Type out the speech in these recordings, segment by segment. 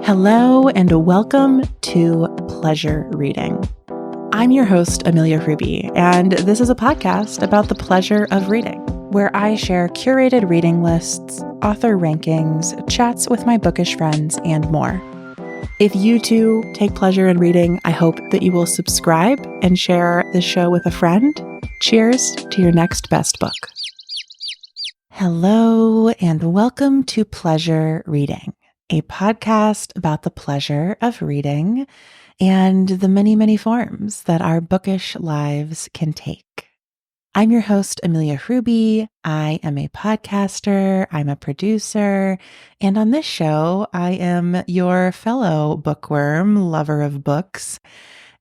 Hello and welcome to Pleasure Reading. I'm your host, Amelia Ruby, and this is a podcast about the pleasure of reading, where I share curated reading lists, author rankings, chats with my bookish friends, and more. If you too take pleasure in reading, I hope that you will subscribe and share this show with a friend. Cheers to your next best book. Hello and welcome to Pleasure Reading, a podcast about the pleasure of reading and the many, many forms that our bookish lives can take. I'm your host, Amelia Ruby. I am a podcaster, I'm a producer, and on this show, I am your fellow bookworm, lover of books.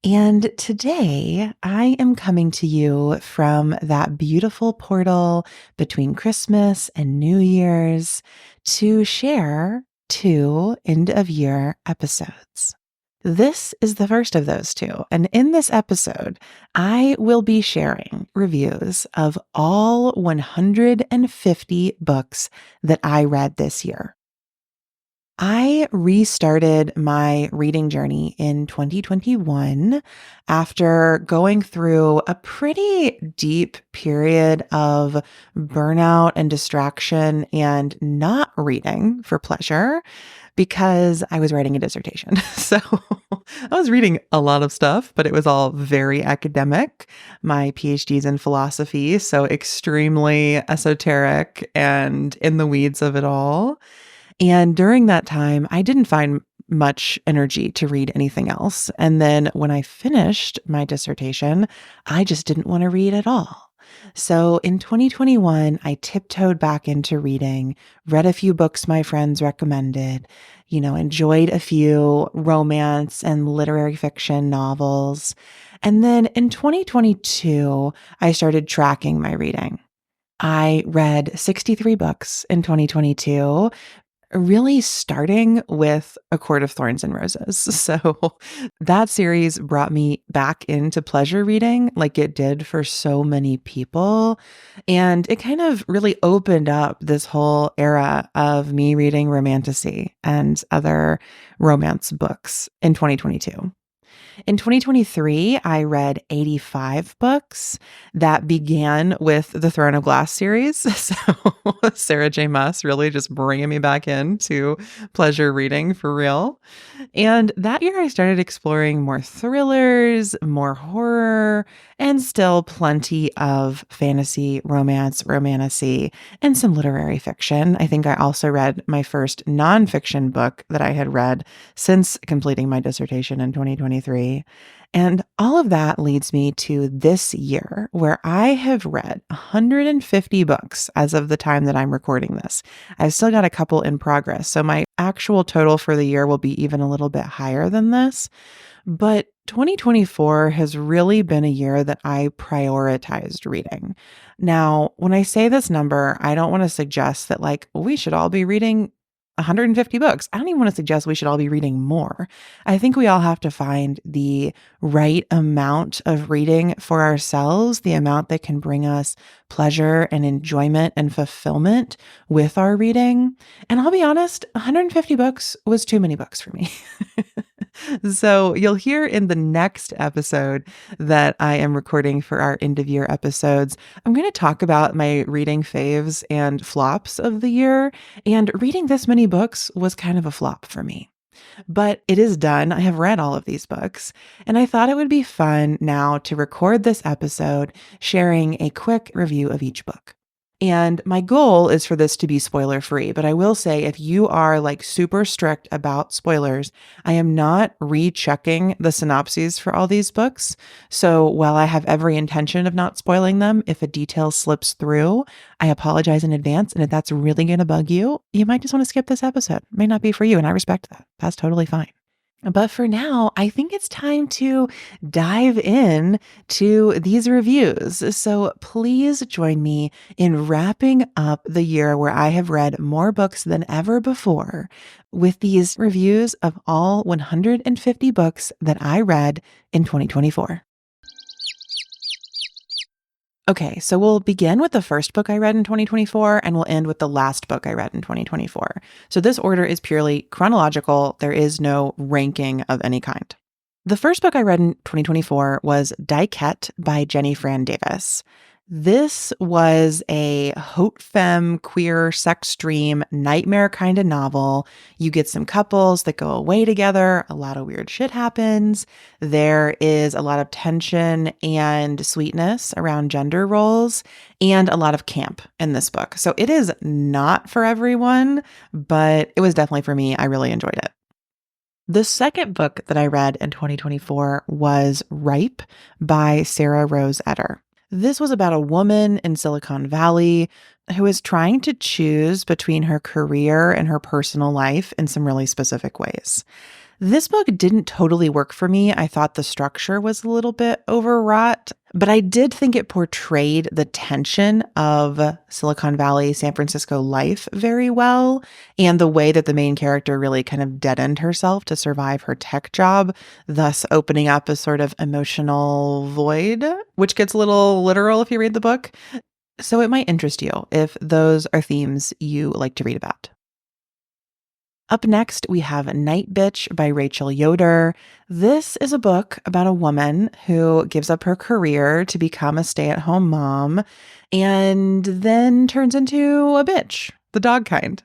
And today I am coming to you from that beautiful portal between Christmas and New Year's to share 2 end of year episodes. This is the first of those 2. And in this episode, I will be sharing reviews of all 150 books that I read this year. I restarted my reading journey in 2021 after going through a pretty deep period of burnout and distraction and not reading for pleasure because I was writing a dissertation. So I was reading a lot of stuff, but it was all very academic. My PhD's in philosophy, so extremely esoteric and in the weeds of it all. And during that time, I didn't find much energy to read anything else. And then when I finished my dissertation, I just didn't want to read at all. So in 2021, I tiptoed back into reading, read a few books my friends recommended, enjoyed a few romance and literary fiction novels. And then in 2022, I started tracking my reading. I read 63 books in 2022, really starting with A Court of Thorns and Roses. So that series brought me back into pleasure reading like it did for so many people. And it kind of really opened up this whole era of me reading romantasy and other romance books in 2022. In 2023, I read 85 books that began with the Throne of Glass series. So Sarah J. Maas really just bringing me back into pleasure reading for real. And that year I started exploring more thrillers, more horror, and still plenty of fantasy, romance, romantasy, and some literary fiction. I think I also read my first nonfiction book that I had read since completing my dissertation in 2023. And all of that leads me to this year, where I have read 150 books as of the time that I'm recording this. I've still got a couple in progress, so my actual total for the year will be even a little bit higher than this. But 2024 has really been a year that I prioritized reading. Now, when I say this number, I don't want to suggest that we should all be reading 150 books. I don't even want to suggest we should all be reading more. I think we all have to find the right amount of reading for ourselves, the amount that can bring us pleasure and enjoyment and fulfillment with our reading. And I'll be honest, 150 books was too many books for me. So you'll hear in the next episode that I am recording for our end of year episodes, I'm going to talk about my reading faves and flops of the year. And reading this many books was kind of a flop for me. But it is done. I have read all of these books, and I thought it would be fun now to record this episode sharing a quick review of each book. And my goal is for this to be spoiler free, but I will say if you are super strict about spoilers, I am not rechecking the synopses for all these books. So while I have every intention of not spoiling them, if a detail slips through, I apologize in advance. And if that's really going to bug you, you might just want to skip this episode. It may not be for you, and I respect that. That's totally fine. But for now, I think it's time to dive in to these reviews. So please join me in wrapping up the year where I have read more books than ever before with these reviews of all 150 books that I read in 2024. Okay, so we'll begin with the first book I read in 2024 and we'll end with the last book I read in 2024. So this order is purely chronological. There is no ranking of any kind. The first book I read in 2024 was Diket by Jenny Fran Davis. This was a haute femme, queer, sex dream, nightmare kind of novel. You get some couples that go away together. A lot of weird shit happens. There is a lot of tension and sweetness around gender roles and a lot of camp in this book. So it is not for everyone, but it was definitely for me. I really enjoyed it. The second book that I read in 2024 was Ripe by Sarah Rose Etter. This was about a woman in Silicon Valley who is trying to choose between her career and her personal life in some really specific ways. This book didn't totally work for me. I thought the structure was a little bit overwrought, but I did think it portrayed the tension of Silicon Valley, San Francisco life very well, and the way that the main character really kind of deadened herself to survive her tech job, thus opening up a sort of emotional void, which gets a little literal if you read the book. So it might interest you if those are themes you like to read about. Up next, we have Night Bitch by Rachel Yoder. This is a book about a woman who gives up her career to become a stay-at-home mom and then turns into a bitch, the dog kind.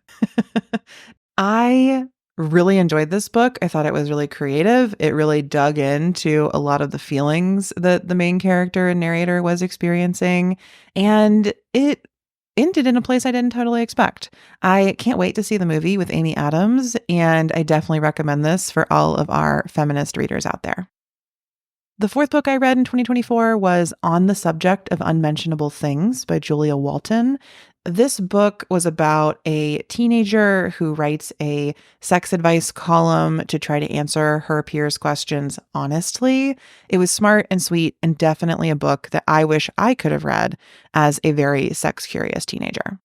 I really enjoyed this book. I thought it was really creative. It really dug into a lot of the feelings that the main character and narrator was experiencing, and it ended in a place I didn't totally expect. I can't wait to see the movie with Amy Adams, and I definitely recommend this for all of our feminist readers out there. The fourth book I read in 2024 was On the Subject of Unmentionable Things by Julia Walton. This book was about a teenager who writes a sex advice column to try to answer her peers' questions honestly. It was smart and sweet and definitely a book that I wish I could have read as a very sex-curious teenager.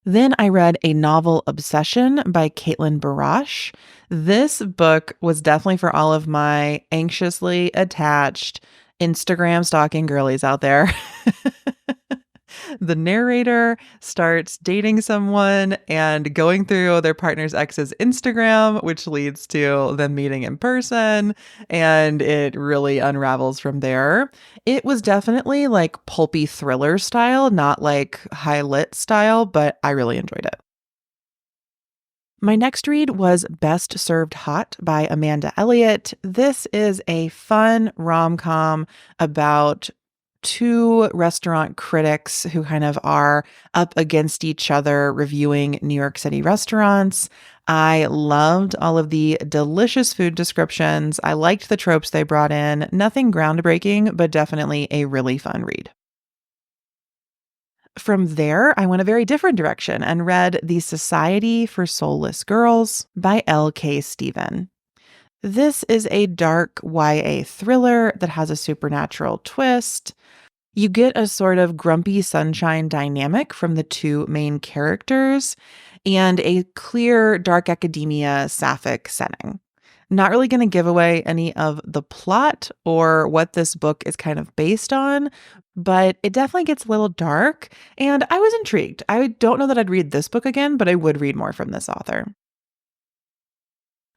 Then I read A Novel Obsession by Caitlin Barash. This book was definitely for all of my anxiously attached Instagram stalking girlies out there. The narrator starts dating someone and going through their partner's ex's Instagram, which leads to them meeting in person, and it really unravels from there. It was definitely like pulpy thriller style, not like high lit style, but I really enjoyed it. My next read was Best Served Hot by Amanda Elliott. This is a fun rom-com about two restaurant critics who kind of are up against each other reviewing New York City restaurants. I loved all of the delicious food descriptions. I liked the tropes they brought in. Nothing groundbreaking, but definitely a really fun read. From there, I went a very different direction and read The Society for Soulless Girls by L.K. Stephen. This is a dark YA thriller that has a supernatural twist. You get a sort of grumpy sunshine dynamic from the two main characters and a clear dark academia sapphic setting. Not really going to give away any of the plot or what this book is kind of based on, but it definitely gets a little dark, and I was intrigued. I don't know that I'd read this book again, but I would read more from this author.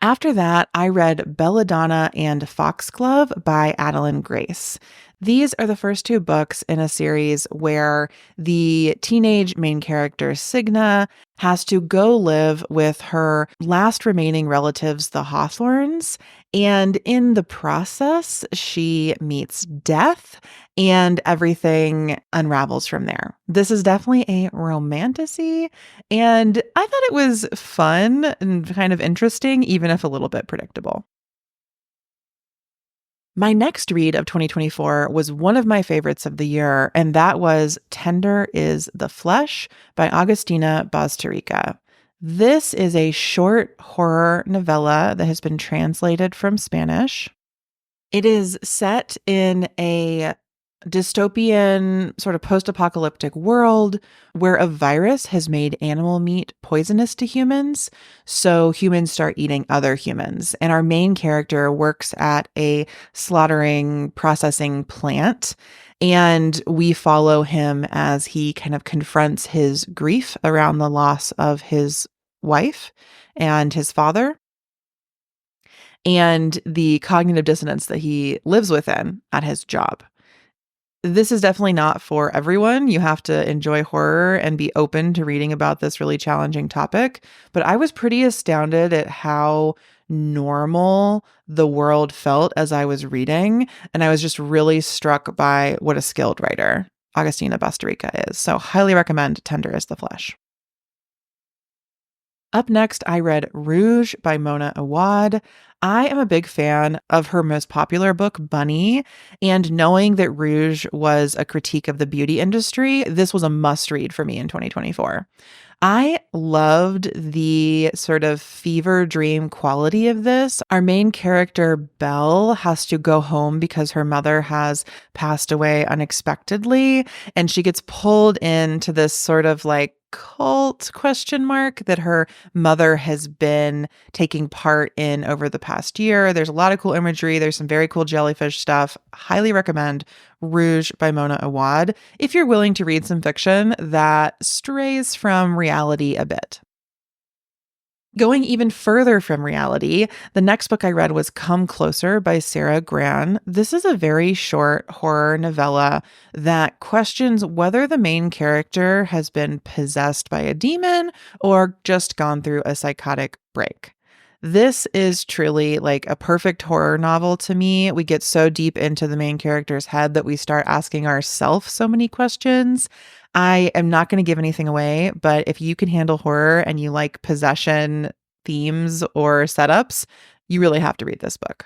After that, I read Belladonna and Foxglove by Adeline Grace. These are the first two books in a series where the teenage main character, Signa, has to go live with her last remaining relatives, the Hawthorns. And in the process, she meets death and everything unravels from there. This is definitely a romantasy, and I thought it was fun and kind of interesting, even if a little bit predictable. My next read of 2024 was one of my favorites of the year, and that was Tender is the Flesh by Agustina Bazterrica. This is a short horror novella that has been translated from Spanish. It is set in a dystopian, sort of post-apocalyptic world where a virus has made animal meat poisonous to humans. So humans start eating other humans. And our main character works at a slaughtering processing plant. And we follow him as he kind of confronts his grief around the loss of his wife and his father and the cognitive dissonance that he lives within at his job. This is definitely not for everyone. You have to enjoy horror and be open to reading about this really challenging topic. But I was pretty astounded at how normal the world felt as I was reading. And I was just really struck by what a skilled writer Agustina Bastarrica is. So highly recommend Tender as the Flesh. Up next, I read Rouge by Mona Awad. I am a big fan of her most popular book, Bunny, and knowing that Rouge was a critique of the beauty industry, this was a must read for me in 2024. I loved the sort of fever dream quality of this. Our main character, Belle, has to go home because her mother has passed away unexpectedly, and she gets pulled into this sort of like cult question mark that her mother has been taking part in over the past year. There's a lot of cool imagery. There's some very cool jellyfish stuff. Highly recommend Rouge by Mona Awad if you're willing to read some fiction that strays from reality a bit. Going even further from reality, the next book I read was Come Closer by Sarah Gran. This is a very short horror novella that questions whether the main character has been possessed by a demon or just gone through a psychotic break. This is truly like a perfect horror novel to me. We get so deep into the main character's head that we start asking ourselves so many questions. I am not going to give anything away, but if you can handle horror and you like possession themes or setups, you really have to read this book.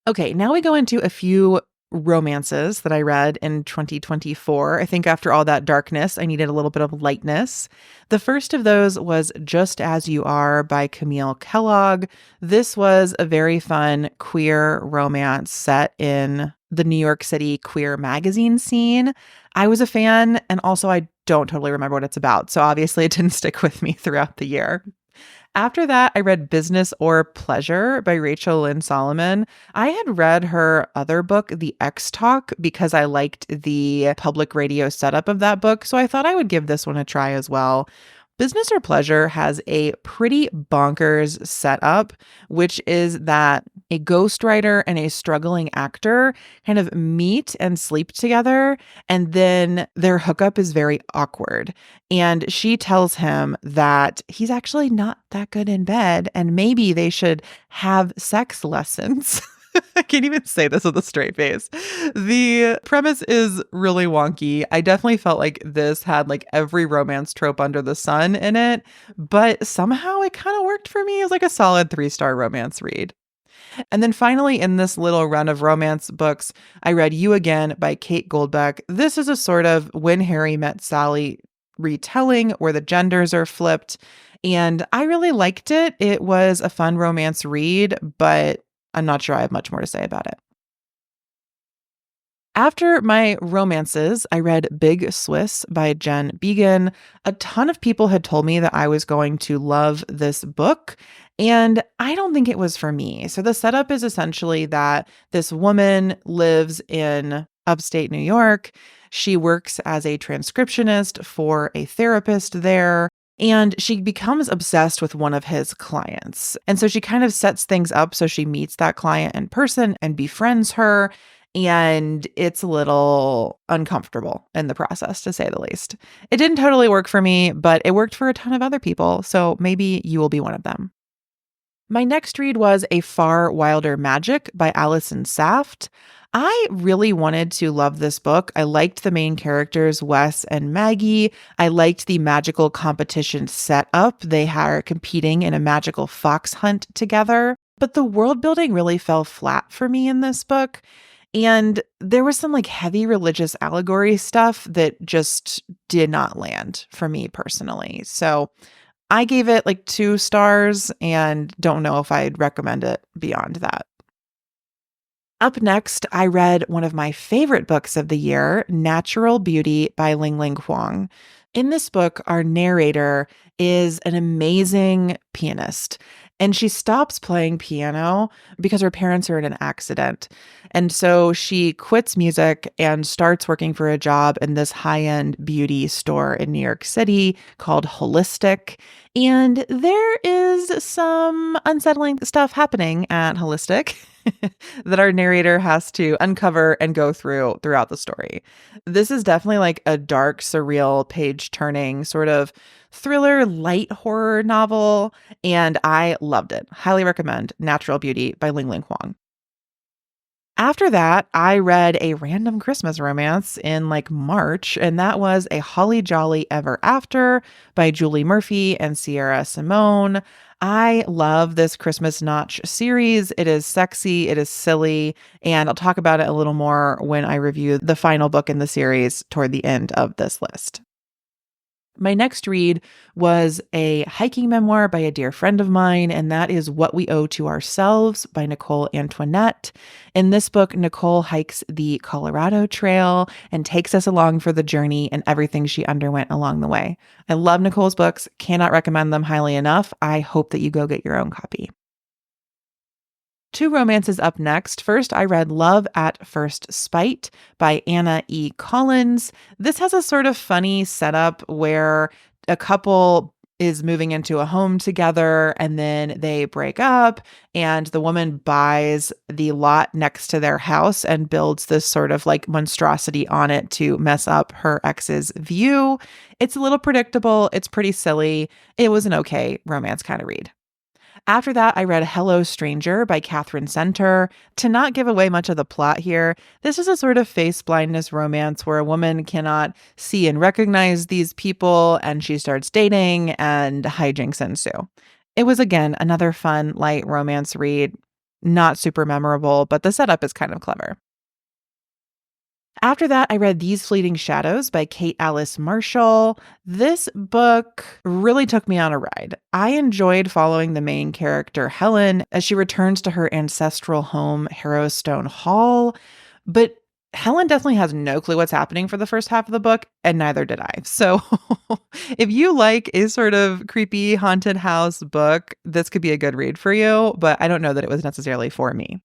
Okay, now we go into a few romances that I read in 2024. I think after all that darkness, I needed a little bit of lightness. The first of those was Just As You Are by Camille Kellogg. This was a very fun queer romance set in the New York City queer magazine scene. I was a fan, and also I don't totally remember what it's about, so obviously it didn't stick with me throughout the year. After that, I read Business or Pleasure by Rachel Lynn Solomon. I had read her other book, The X Talk, because I liked the public radio setup of that book, so I thought I would give this one a try as well. Business or Pleasure has a pretty bonkers setup, which is that a ghostwriter and a struggling actor kind of meet and sleep together, and then their hookup is very awkward. And she tells him that he's actually not that good in bed, and maybe they should have sex lessons. I can't even say this with a straight face. The premise is really wonky. I definitely felt like this had like every romance trope under the sun in it, but somehow it kind of worked for me as like a solid 3-star romance read. And then finally, in this little run of romance books, I read You Again by Kate Goldbeck. This is a sort of When Harry Met Sally retelling where the genders are flipped. And I really liked it. It was a fun romance read, but I'm not sure I have much more to say about it. After my romances, I read Big Swiss by Jen Began. A ton of people had told me that I was going to love this book, and I don't think it was for me. So the setup is essentially that this woman lives in upstate New York. She works as a transcriptionist for a therapist there. And she becomes obsessed with one of his clients. And so she kind of sets things up so she meets that client in person and befriends her. And it's a little uncomfortable in the process, to say the least. It didn't totally work for me, but it worked for a ton of other people. So maybe you will be one of them. My next read was A Far Wilder Magic by Allison Saft. I really wanted to love this book. I liked the main characters, Wes and Maggie. I liked the magical competition setup. They are competing in a magical fox hunt together. But the world building really fell flat for me in this book. And there was some like heavy religious allegory stuff that just did not land for me personally. So I gave it like 2 stars and don't know if I'd recommend it beyond that. Up next, I read one of my favorite books of the year, Natural Beauty by Ling Ling Huang. In this book, our narrator is an amazing pianist, and she stops playing piano because her parents are in an accident. And so she quits music and starts working for a job in this high-end beauty store in New York City called Holistic. And there is some unsettling stuff happening at Holistic. That our narrator has to uncover and go throughout the story. This is definitely like a dark, surreal, page turning sort of thriller, light horror novel, and I loved it. Highly recommend Natural Beauty by Ling Ling Huang. After that, I read a random Christmas romance in like March, and that was A Holly Jolly Ever After by Julie Murphy and Sierra Simone. I love this Christmas Notch series. It is sexy, it is silly, and I'll talk about it a little more when I review the final book in the series toward the end of this list. My next read was a hiking memoir by a dear friend of mine, and that is What We Owe to Ourselves by Nicole Antoinette. In this book, Nicole hikes the Colorado Trail and takes us along for the journey and everything she underwent along the way. I love Nicole's books, cannot recommend them highly enough. I hope that you go get your own copy. Two romances up next. First, I read Love at First Spite by Anna E. Collins. This has a sort of funny setup where a couple is moving into a home together and then they break up, and the woman buys the lot next to their house and builds this sort of like monstrosity on it to mess up her ex's view. It's a little predictable. It's pretty silly. It was an okay romance kind of read. After that, I read Hello Stranger by Catherine Center. To not give away much of the plot here, this is a sort of face blindness romance where a woman cannot see and recognize these people, and she starts dating, and hijinks ensue. It was, again, another fun, light romance read. Not super memorable, but the setup is kind of clever. After that, I read These Fleeting Shadows by Kate Alice Marshall. This book really took me on a ride. I enjoyed following the main character, Helen, as she returns to her ancestral home, Harrowstone Hall. But Helen definitely has no clue what's happening for the first half of the book, and neither did I. So if you like a sort of creepy haunted house book, this could be a good read for you, but I don't know that it was necessarily for me.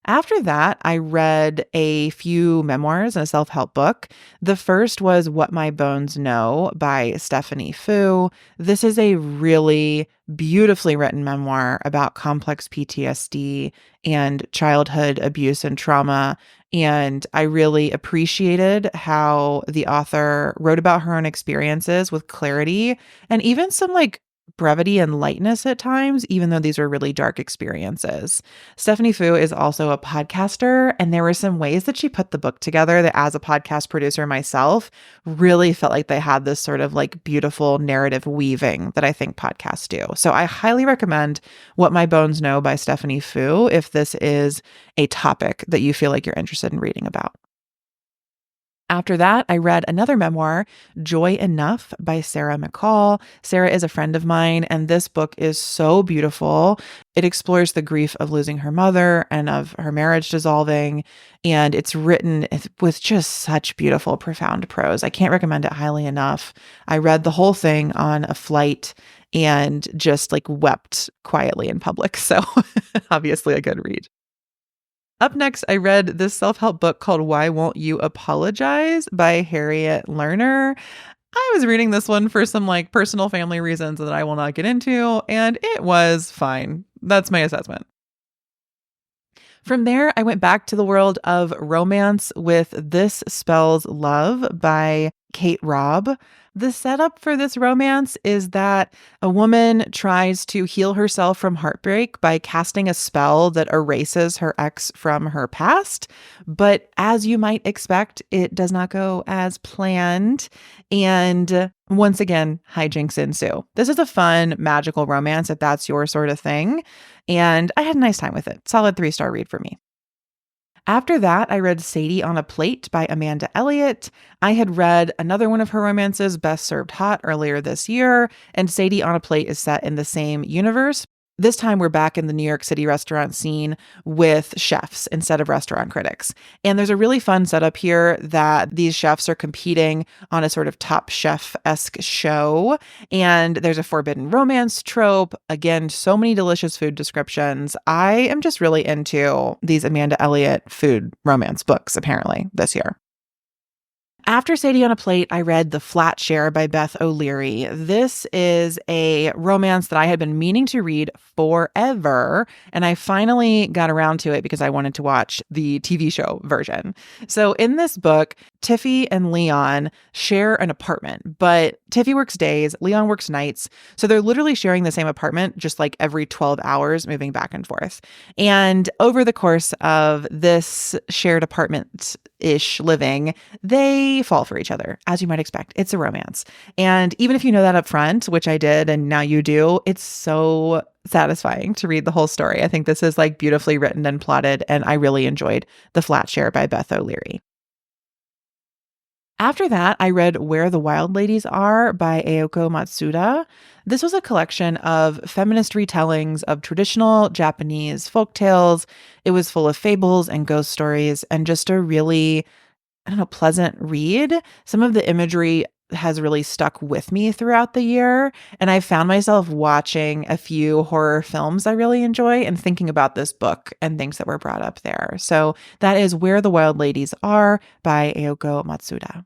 After that, I read a few memoirs and a self-help book. The first was What My Bones Know by Stephanie Fu. This is a really beautifully written memoir about complex PTSD and childhood abuse and trauma. And I really appreciated how the author wrote about her own experiences with clarity and even some like brevity and lightness at times, even though these are really dark experiences. Stephanie Fu is also a podcaster, and there were some ways that she put the book together that, as a podcast producer myself, really felt like they had this sort of like beautiful narrative weaving that I think podcasts do. So I highly recommend What My Bones Know by Stephanie Fu if this is a topic that you feel like you're interested in reading about. After that, I read another memoir, Joy Enough by Sarah McCall. Sarah is a friend of mine, and this book is so beautiful. It explores the grief of losing her mother and of her marriage dissolving, and it's written with just such beautiful, profound prose. I can't recommend it highly enough. I read the whole thing on a flight and just like wept quietly in public, so obviously a good read. Up next, I read this self-help book called Why Won't You Apologize by Harriet Lerner. I was reading this one for some like personal family reasons that I will not get into, and it was fine. That's my assessment. From there, I went back to the world of romance with This Spells Love by Kate Robb. The setup for this romance is that a woman tries to heal herself from heartbreak by casting a spell that erases her ex from her past. But as you might expect, it does not go as planned. And once again, hijinks ensue. This is a fun, magical romance if that's your sort of thing. And I had a nice time with it. Solid 3-star read for me. After that, I read Sadie on a Plate by Amanda Elliott. I had read another one of her romances, Best Served Hot, earlier this year, and Sadie on a Plate is set in the same universe. This time we're back in the New York City restaurant scene with chefs instead of restaurant critics. And there's a really fun setup here that these chefs are competing on a sort of Top Chef-esque show. And there's a forbidden romance trope. Again, so many delicious food descriptions. I am just really into these Amanda Elliott food romance books, apparently, this year. After Sadie on a Plate, I read The Flat Share by Beth O'Leary. This is a romance that I had been meaning to read forever, and I finally got around to it because I wanted to watch the TV show version. So in this book, Tiffy and Leon share an apartment, but Tiffy works days, Leon works nights. So they're literally sharing the same apartment, just like every 12 hours, moving back and forth. And over the course of this shared apartment-ish living, they fall for each other, as you might expect. It's a romance. And even if you know that up front, which I did, and now you do, it's so satisfying to read the whole story. I think this is like beautifully written and plotted, and I really enjoyed The Flat Share by Beth O'Leary. After that, I read Where the Wild Ladies Are by Aoko Matsuda. This was a collection of feminist retellings of traditional Japanese folktales. It was full of fables and ghost stories and just a really, pleasant read. Some of the imagery has really stuck with me throughout the year, and I found myself watching a few horror films I really enjoy and thinking about this book and things that were brought up there. So that is Where the Wild Ladies Are by Aoko Matsuda.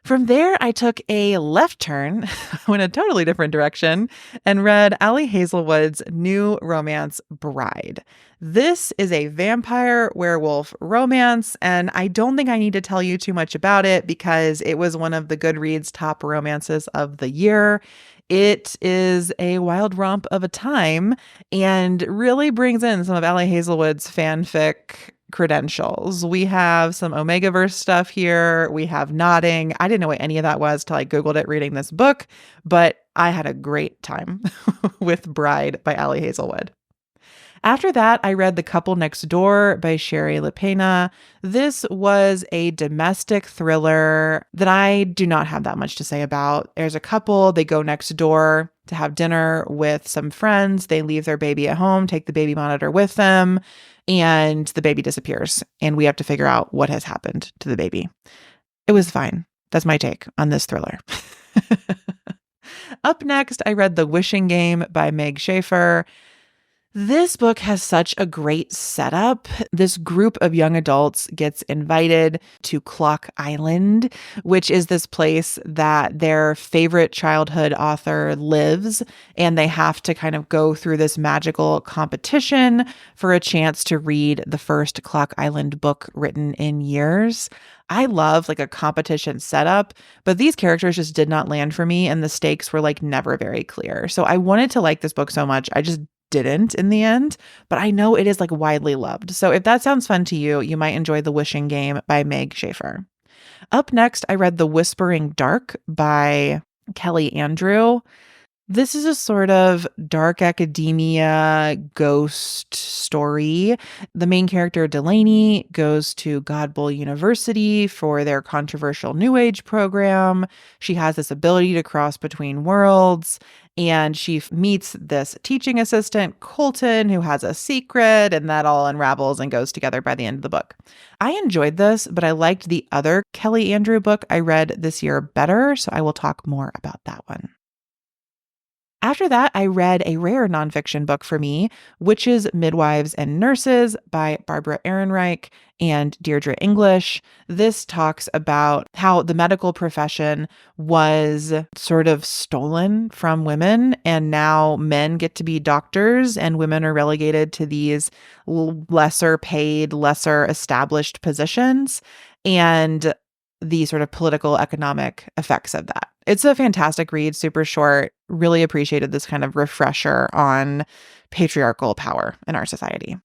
From there, I took a left turn, went a totally different direction, and read Ali Hazelwood's new romance, Bride. This is a vampire werewolf romance, and I don't think I need to tell you too much about it because it was one of the Goodreads top romances of the year. It is a wild romp of a time and really brings in some of Ali Hazelwood's fanfic credentials. We have some Omegaverse stuff here. We have nodding. I didn't know what any of that was till I Googled it reading this book, but I had a great time with Bride by Ali Hazelwood. After that, I read The Couple Next Door by Sherry LaPena. This was a domestic thriller that I do not have that much to say about. There's a couple, they go next door to have dinner with some friends. They leave their baby at home, take the baby monitor with them, and the baby disappears. And we have to figure out what has happened to the baby. It was fine. That's my take on this thriller. Up next, I read The Wishing Game by Meg Schaefer. This book has such a great setup. This group of young adults gets invited to Clock Island, which is this place that their favorite childhood author lives, and they have to kind of go through this magical competition for a chance to read the first Clock Island book written in years. I love like a competition setup, but these characters just did not land for me, and the stakes were like never very clear. So I wanted to like this book so much. I just didn't in the end, but I know it is like widely loved. So if that sounds fun to you, you might enjoy The Wishing Game by Meg Schaefer. Up next, I read The Whispering Dark by Kelly Andrew. This is a sort of dark academia ghost story. The main character, Delaney, goes to Godboll University for their controversial New Age program. She has this ability to cross between worlds, and she meets this teaching assistant, Colton, who has a secret, and that all unravels and goes together by the end of the book. I enjoyed this, but I liked the other Kelly Andrew book I read this year better, so I will talk more about that one. After that, I read a rare nonfiction book for me, Witches, Midwives, and Nurses by Barbara Ehrenreich and Deirdre English. This talks about how the medical profession was sort of stolen from women, and now men get to be doctors and women are relegated to these lesser paid, lesser established positions, and the sort of political economic effects of that. It's a fantastic read, super short. Really appreciated this kind of refresher on patriarchal power in our society.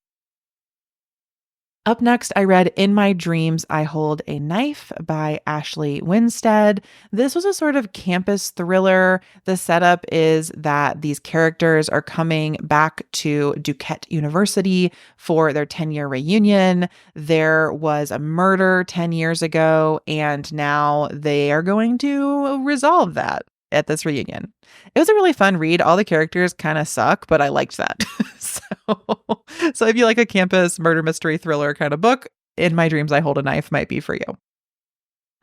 Up next, I read In My Dreams, I Hold a Knife by Ashley Winstead. This was a sort of campus thriller. The setup is that these characters are coming back to Duquesne University for their 10-year reunion. There was a murder 10 years ago, and now they are going to resolve that. at this reunion. It was a really fun read. All the characters kind of suck, but I liked that. So if you like a campus murder mystery thriller kind of book, In My Dreams I Hold a Knife might be for you.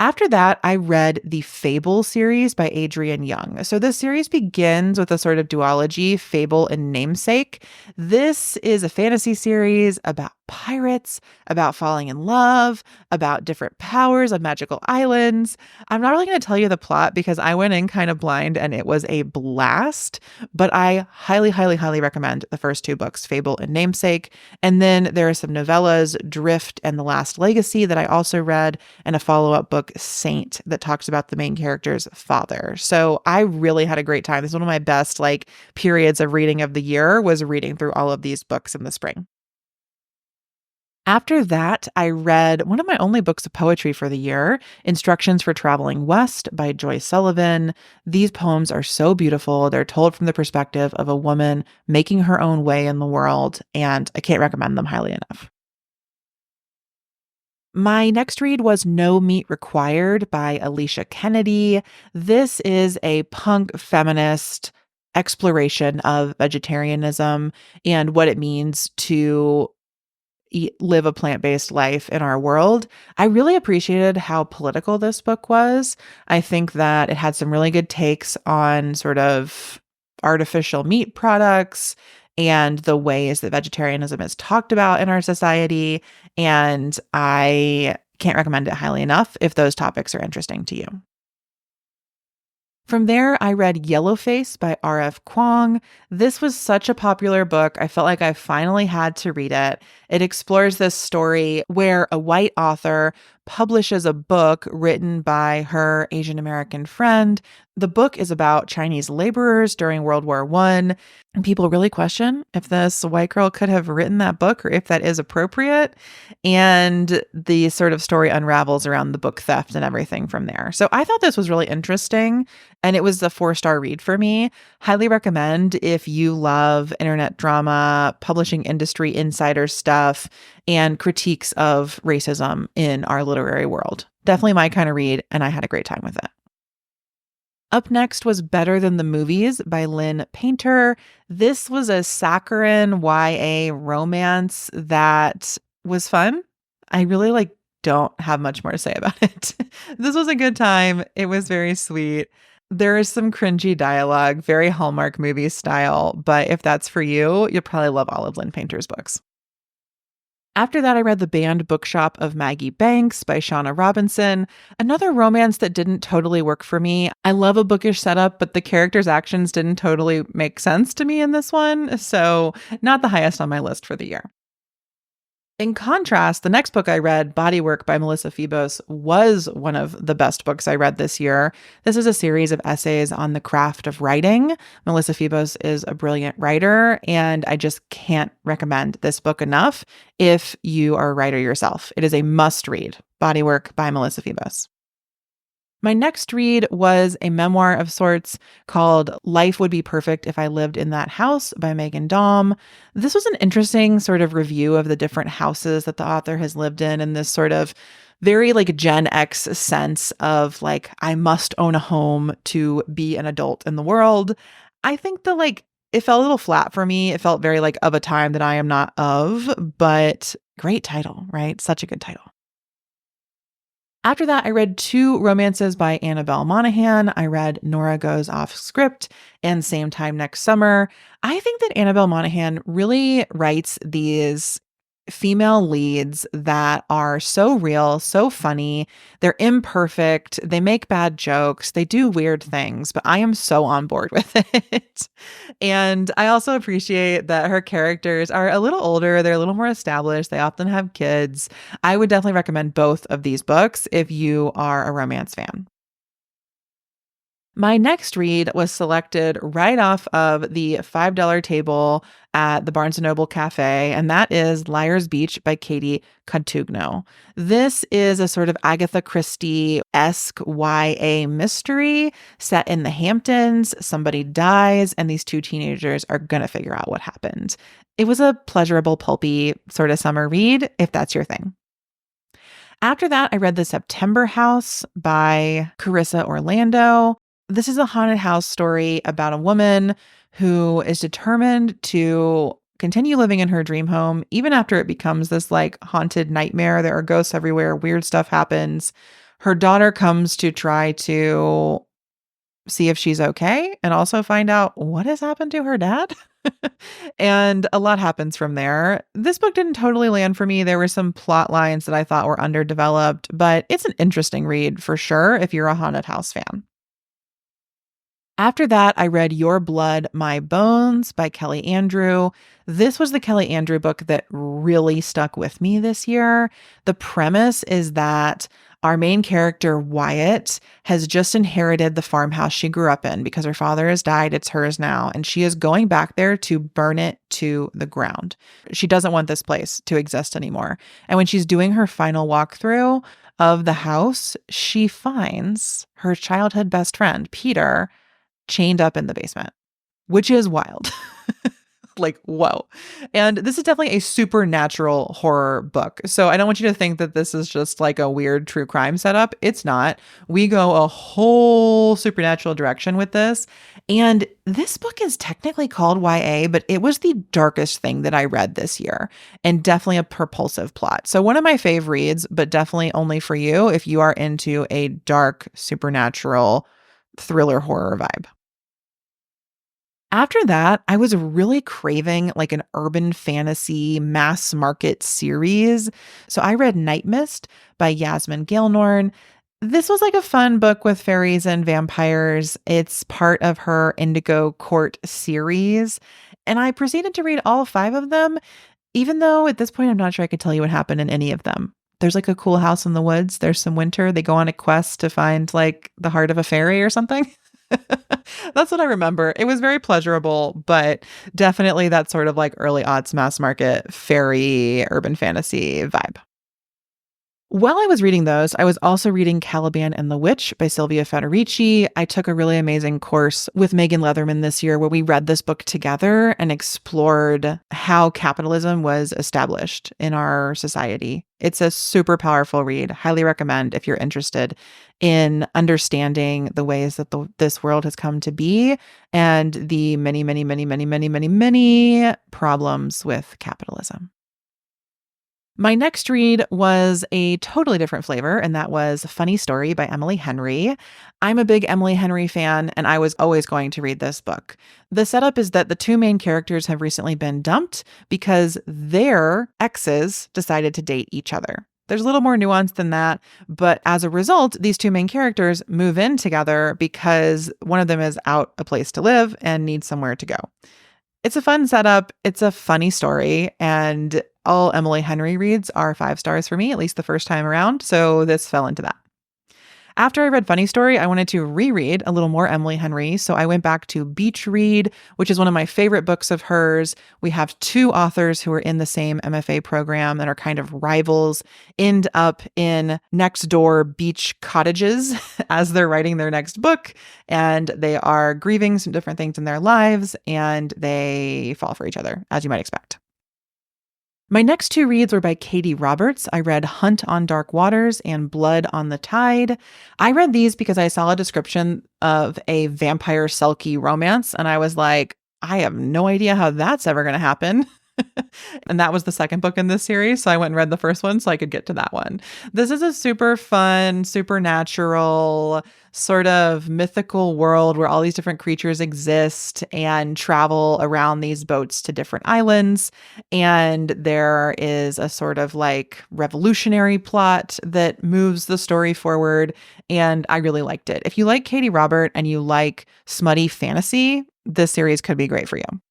After that, I read the Fable series by Adrienne Young. So this series begins with a sort of duology, Fable and Namesake. This is a fantasy series about pirates, about falling in love, about different powers of magical islands. I'm not really going to tell you the plot because I went in kind of blind and it was a blast, but I highly, highly, highly recommend the first two books, Fable and Namesake. And then there are some novellas, Drift and The Last Legacy, that I also read, and a follow-up book, Saint, that talks about the main character's father. So I really had a great time. This is one of my best periods of reading of the year, was reading through all of these books in the spring. After that, I read one of my only books of poetry for the year, Instructions for Traveling West by Joyce Sullivan. These poems are so beautiful. They're told from the perspective of a woman making her own way in the world, and I can't recommend them highly enough. My next read was No Meat Required by Alicia Kennedy. This is a punk feminist exploration of vegetarianism and what it means to live a plant-based life in our world. I really appreciated how political this book was. I think that it had some really good takes on sort of artificial meat products and the ways that vegetarianism is talked about in our society. And I can't recommend it highly enough if those topics are interesting to you. From there, I read Yellowface by R.F. Kuang. This was such a popular book. I felt like I finally had to read it. It explores this story where a white author publishes a book written by her Asian American friend. The book is about Chinese laborers during World War I. And people really question if this white girl could have written that book or if that is appropriate. And the sort of story unravels around the book theft and everything from there. So I thought this was really interesting. And it was a 4-star read for me. Highly recommend if you love internet drama, publishing industry insider stuff, and critiques of racism in our literary world. Definitely my kind of read, and I had a great time with it. Up next was Better Than the Movies by Lynn Painter. This was a saccharine YA romance that was fun. I really don't have much more to say about it. This was a good time. It was very sweet. There is some cringy dialogue, very Hallmark movie style, but if that's for you, you'll probably love all of Lynn Painter's books. After that, I read The Banned Bookshop of Maggie Banks by Shauna Robinson, another romance that didn't totally work for me. I love a bookish setup, but the characters' actions didn't totally make sense to me in this one, so not the highest on my list for the year. In contrast, the next book I read, Bodywork by Melissa Febos, was one of the best books I read this year. This is a series of essays on the craft of writing. Melissa Febos is a brilliant writer, and I just can't recommend this book enough if you are a writer yourself. It is a must-read, Bodywork by Melissa Febos. My next read was a memoir of sorts called Life Would Be Perfect If I Lived in That House by Megan Daum. This was an interesting sort of review of the different houses that the author has lived in this sort of very Gen X sense of I must own a home to be an adult in the world. I think it felt a little flat for me. It felt very of a time that I am not of, but great title, right? Such a good title. After that, I read 2 romances by Annabelle Monaghan. I read Nora Goes Off Script and Same Time Next Summer. I think that Annabelle Monaghan really writes these female leads that are so real, so funny. They're imperfect. They make bad jokes. They do weird things, but I am so on board with it. And I also appreciate that her characters are a little older. They're a little more established. They often have kids. I would definitely recommend both of these books if you are a romance fan. My next read was selected right off of the $5 table at the Barnes & Noble Cafe, and that is Liar's Beach by Katie Cotugno. This is a sort of Agatha Christie-esque YA mystery set in the Hamptons. Somebody dies, and these 2 teenagers are going to figure out what happened. It was a pleasurable, pulpy sort of summer read, if that's your thing. After that, I read The September House by Carissa Orlando. This is a haunted house story about a woman who is determined to continue living in her dream home, even after it becomes this like haunted nightmare. There are ghosts everywhere, weird stuff happens. Her daughter comes to try to see if she's okay and also find out what has happened to her dad. And a lot happens from there. This book didn't totally land for me. There were some plot lines that I thought were underdeveloped, but it's an interesting read for sure if you're a haunted house fan. After that, I read Your Blood, My Bones by Kelly Andrew. This was the Kelly Andrew book that really stuck with me this year. The premise is that our main character, Wyatt, has just inherited the farmhouse she grew up in because her father has died. It's hers now. And she is going back there to burn it to the ground. She doesn't want this place to exist anymore. And when she's doing her final walkthrough of the house, she finds her childhood best friend, Peter, chained up in the basement, which is wild. Like, whoa. And this is definitely a supernatural horror book. So I don't want you to think that this is just like a weird true crime setup. It's not. We go a whole supernatural direction with this. And this book is technically called YA, but it was the darkest thing that I read this year and definitely a propulsive plot. So one of my fave reads, but definitely only for you if you are into a dark supernatural thriller horror vibe. After that, I was really craving like an urban fantasy mass market series. So I read Night Mist by Yasmin Gilnorn. This was like a fun book with fairies and vampires. It's part of her Indigo Court series. And I proceeded to read all 5 of them, even though at this point I'm not sure I could tell you what happened in any of them. There's like a cool house in the woods. There's some winter. They go on a quest to find like the heart of a fairy or something. That's what I remember. It was very pleasurable, but definitely that sort of like early aughts mass market fairy urban fantasy vibe. While I was reading those, I was also reading Caliban and the Witch by Sylvia Federici. I took a really amazing course with Megan Leatherman this year where we read this book together and explored how capitalism was established in our society. It's a super powerful read. Highly recommend if you're interested in understanding the ways that this world has come to be and the many, many, many, many, many, many, many problems with capitalism. My next read was a totally different flavor, and that was Funny Story by Emily Henry. I'm a big Emily Henry fan, and I was always going to read this book. The setup is that the 2 main characters have recently been dumped because their exes decided to date each other. There's a little more nuance than that, but as a result, these 2 main characters move in together because one of them is out a place to live and needs somewhere to go. It's a fun setup. It's a funny story, and all Emily Henry reads are 5 stars for me, at least the first time around. So this fell into that. After I read Funny Story, I wanted to reread a little more Emily Henry. So I went back to Beach Read, which is one of my favorite books of hers. We have 2 authors who are in the same MFA program and are kind of rivals, end up in next door beach cottages as they're writing their next book. And they are grieving some different things in their lives and they fall for each other, as you might expect. My next 2 reads were by Katie Roberts. I read Hunt on Dark Waters and Blood on the Tide. I read these because I saw a description of a vampire selkie romance, and I was like, I have no idea how that's ever going to happen. And that was the second book in this series. So I went and read the first one so I could get to that one. This is a super fun, supernatural, sort of mythical world where all these different creatures exist and travel around these boats to different islands. And there is a sort of like revolutionary plot that moves the story forward. And I really liked it. If you like Katie Robert and you like smutty fantasy, this series could be great for you.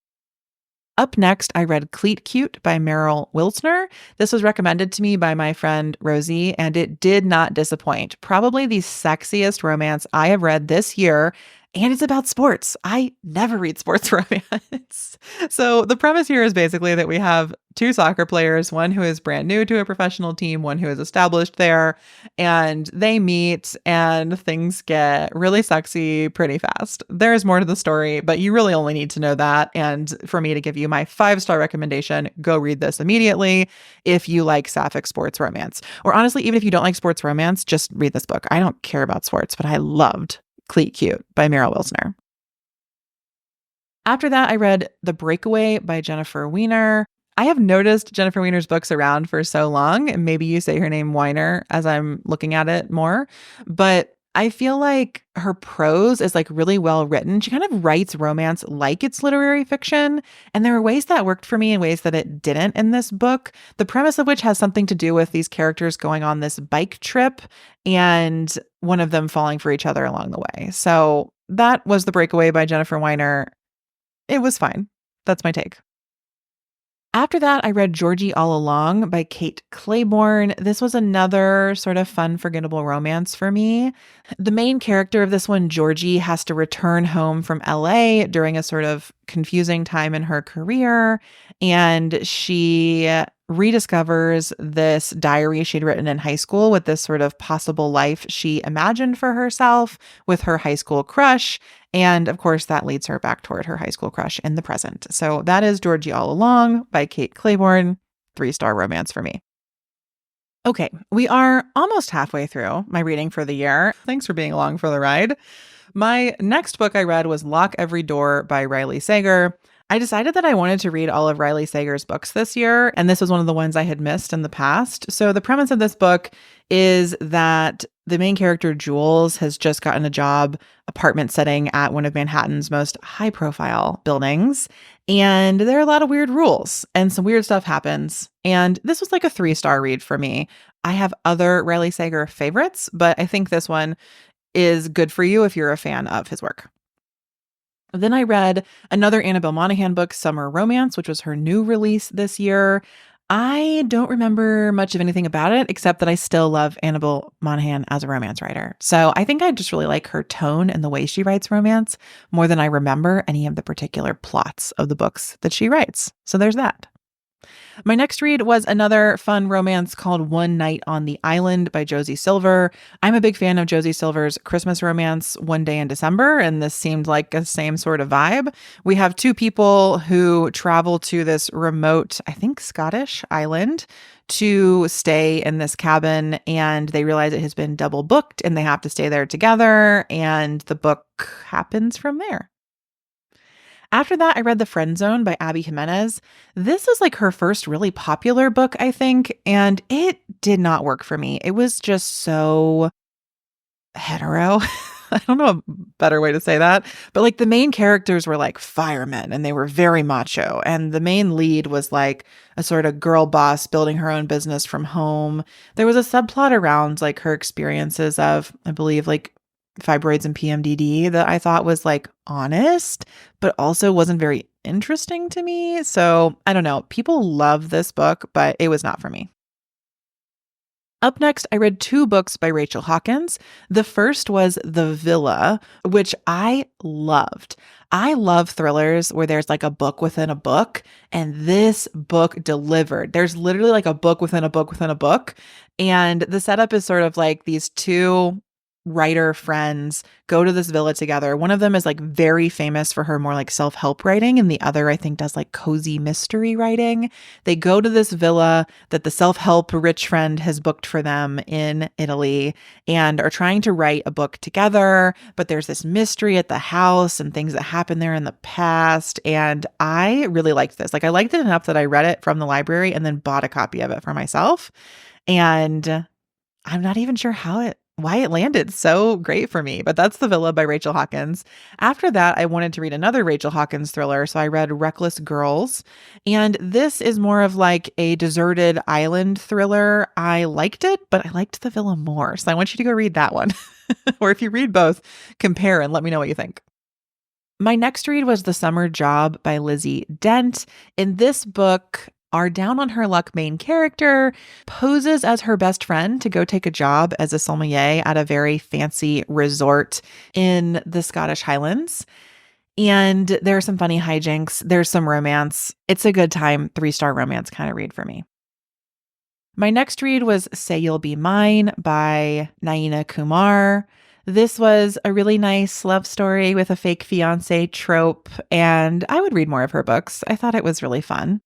Up next, I read Cleat Cute by Meryl Wilsner. This was recommended to me by my friend Rosie, and it did not disappoint. Probably the sexiest romance I have read this year, and it's about sports. I never read sports romance. So the premise here is basically that we have 2 soccer players, one who is brand new to a professional team, one who is established there, and they meet and things get really sexy pretty fast. There's more to the story, but you really only need to know that. And for me to give you my 5-star recommendation, go read this immediately if you like sapphic sports romance. Or honestly, even if you don't like sports romance, just read this book. I don't care about sports, but I loved Cleat Cute by Meryl Wilsner. After that, I read The Breakaway by Jennifer Weiner. I have noticed Jennifer Weiner's books around for so long, and maybe you say her name Weiner as I'm looking at it more, but I feel like her prose is like really well written. She kind of writes romance like it's literary fiction, and there were ways that worked for me and ways that it didn't in this book. The premise of which has something to do with these characters going on this bike trip and one of them falling for each other along the way. So that was The Breakaway by Jennifer Weiner. It was fine. That's my take. After that, I read Georgie All Along by Kate Claiborne. This was another sort of fun, forgettable romance for me. The main character of this one, Georgie, has to return home from LA during a sort of confusing time in her career, and she rediscovers this diary she'd written in high school with this sort of possible life she imagined for herself with her high school crush. And of course, that leads her back toward her high school crush in the present. So that is Georgie All Along by Kate Claiborne. 3-star romance for me. Okay, we are almost halfway through my reading for the year. Thanks for being along for the ride. My next book I read was Lock Every Door by Riley Sager. I decided that I wanted to read all of Riley Sager's books this year, and this was one of the ones I had missed in the past. So the premise of this book is that the main character, Jules, has just gotten a job apartment setting at one of Manhattan's most high-profile buildings, and there are a lot of weird rules, and some weird stuff happens. And this was like a 3-star read for me. I have other Riley Sager favorites, but I think this one is good for you if you're a fan of his work. Then I read another Annabelle Monaghan book, Summer Romance, which was her new release this year. I don't remember much of anything about it, except that I still love Annabelle Monaghan as a romance writer. So I think I just really like her tone and the way she writes romance more than I remember any of the particular plots of the books that she writes. So there's that. My next read was another fun romance called One Night on the Island by Josie Silver. I'm a big fan of Josie Silver's Christmas romance, One Day in December, and this seemed like the same sort of vibe. We have two people who travel to this remote, I think Scottish island to stay in this cabin, and they realize it has been double booked and they have to stay there together, and the book happens from there. After that, I read The Friend Zone by Abby Jimenez. This is like her first really popular book, I think, and it did not work for me. It was just so hetero. I don't know a better way to say that, but like the main characters were like firemen and they were very macho. And the main lead was like a sort of girl boss building her own business from home. There was a subplot around like her experiences of, I believe, like fibroids and PMDD that I thought was like honest, but also wasn't very interesting to me. So I don't know. People love this book, but it was not for me. Up next, I read 2 books by Rachel Hawkins. The first was The Villa, which I loved. I love thrillers where there's like a book within a book, and this book delivered. There's literally like a book within a book within a book. And the setup is sort of like these 2 writer friends go to this villa together. One of them is like very famous for her more like self-help writing, and the other I think does like cozy mystery writing. They go to this villa that the self-help rich friend has booked for them in Italy and are trying to write a book together, but there's this mystery at the house and things that happened there in the past, and I really liked this. Like I liked it enough that I read it from the library and then bought a copy of it for myself. And I'm not even sure why it landed so great for me, but that's The Villa by Rachel Hawkins. After that, I wanted to read another Rachel Hawkins thriller, so I read Reckless Girls, and this is more of like a deserted island thriller. I liked it, but I liked The Villa more, so I want you to go read that one. Or if you read both, compare and let me know what you think. My next read was The Summer Job by Lizzie Dent. In this book, our down on her luck main character poses as her best friend to go take a job as a sommelier at a very fancy resort in the Scottish Highlands. And there are some funny hijinks. There's some romance. It's a good time, 3-star romance kind of read for me. My next read was Say You'll Be Mine by Naina Kumar. This was a really nice love story with a fake fiance trope, and I would read more of her books. I thought it was really fun.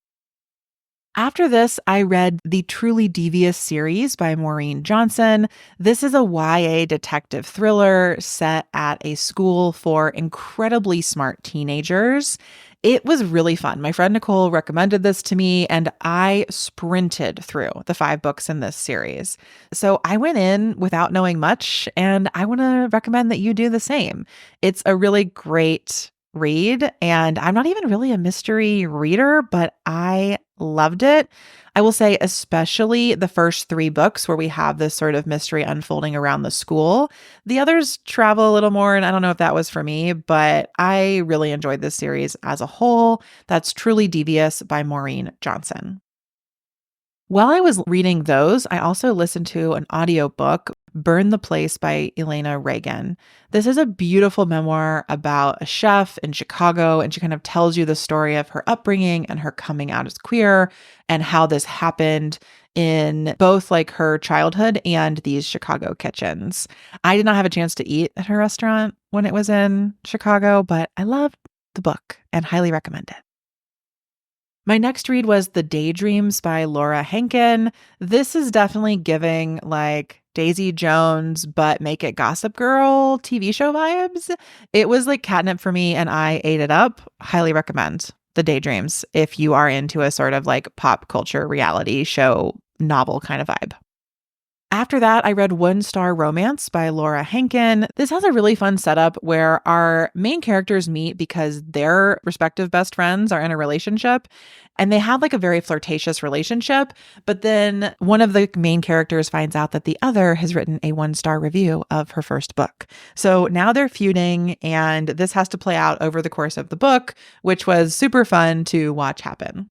After this, I read the Truly Devious series by Maureen Johnson. This is a YA detective thriller set at a school for incredibly smart teenagers. It was really fun. My friend Nicole recommended this to me, and I sprinted through the 5 books in this series. So I went in without knowing much, and I want to recommend that you do the same. It's a really great read, and I'm not even really a mystery reader, but I loved it. I will say, especially the first 3 books where we have this sort of mystery unfolding around the school. The others travel a little more, and I don't know if that was for me, but I really enjoyed this series as a whole. That's Truly Devious by Maureen Johnson. While I was reading those, I also listened to an audiobook, Burn the Place by Elena Reagan. This is a beautiful memoir about a chef in Chicago, and she kind of tells you the story of her upbringing and her coming out as queer and how this happened in both like her childhood and these Chicago kitchens. I did not have a chance to eat at her restaurant when it was in Chicago, but I loved the book and highly recommend it. My next read was The Daydreams by Laura Henkin. This is definitely giving like Daisy Jones, but make it Gossip Girl TV show vibes. It was like catnip for me and I ate it up. Highly recommend The Daydreams if you are into a sort of like pop culture reality show novel kind of vibe. After that, I read One Star Romance by Laura Henkin. This has a really fun setup where our main characters meet because their respective best friends are in a relationship and they have like a very flirtatious relationship. But then one of the main characters finds out that the other has written a 1-star review of her first book. So now they're feuding and this has to play out over the course of the book, which was super fun to watch happen.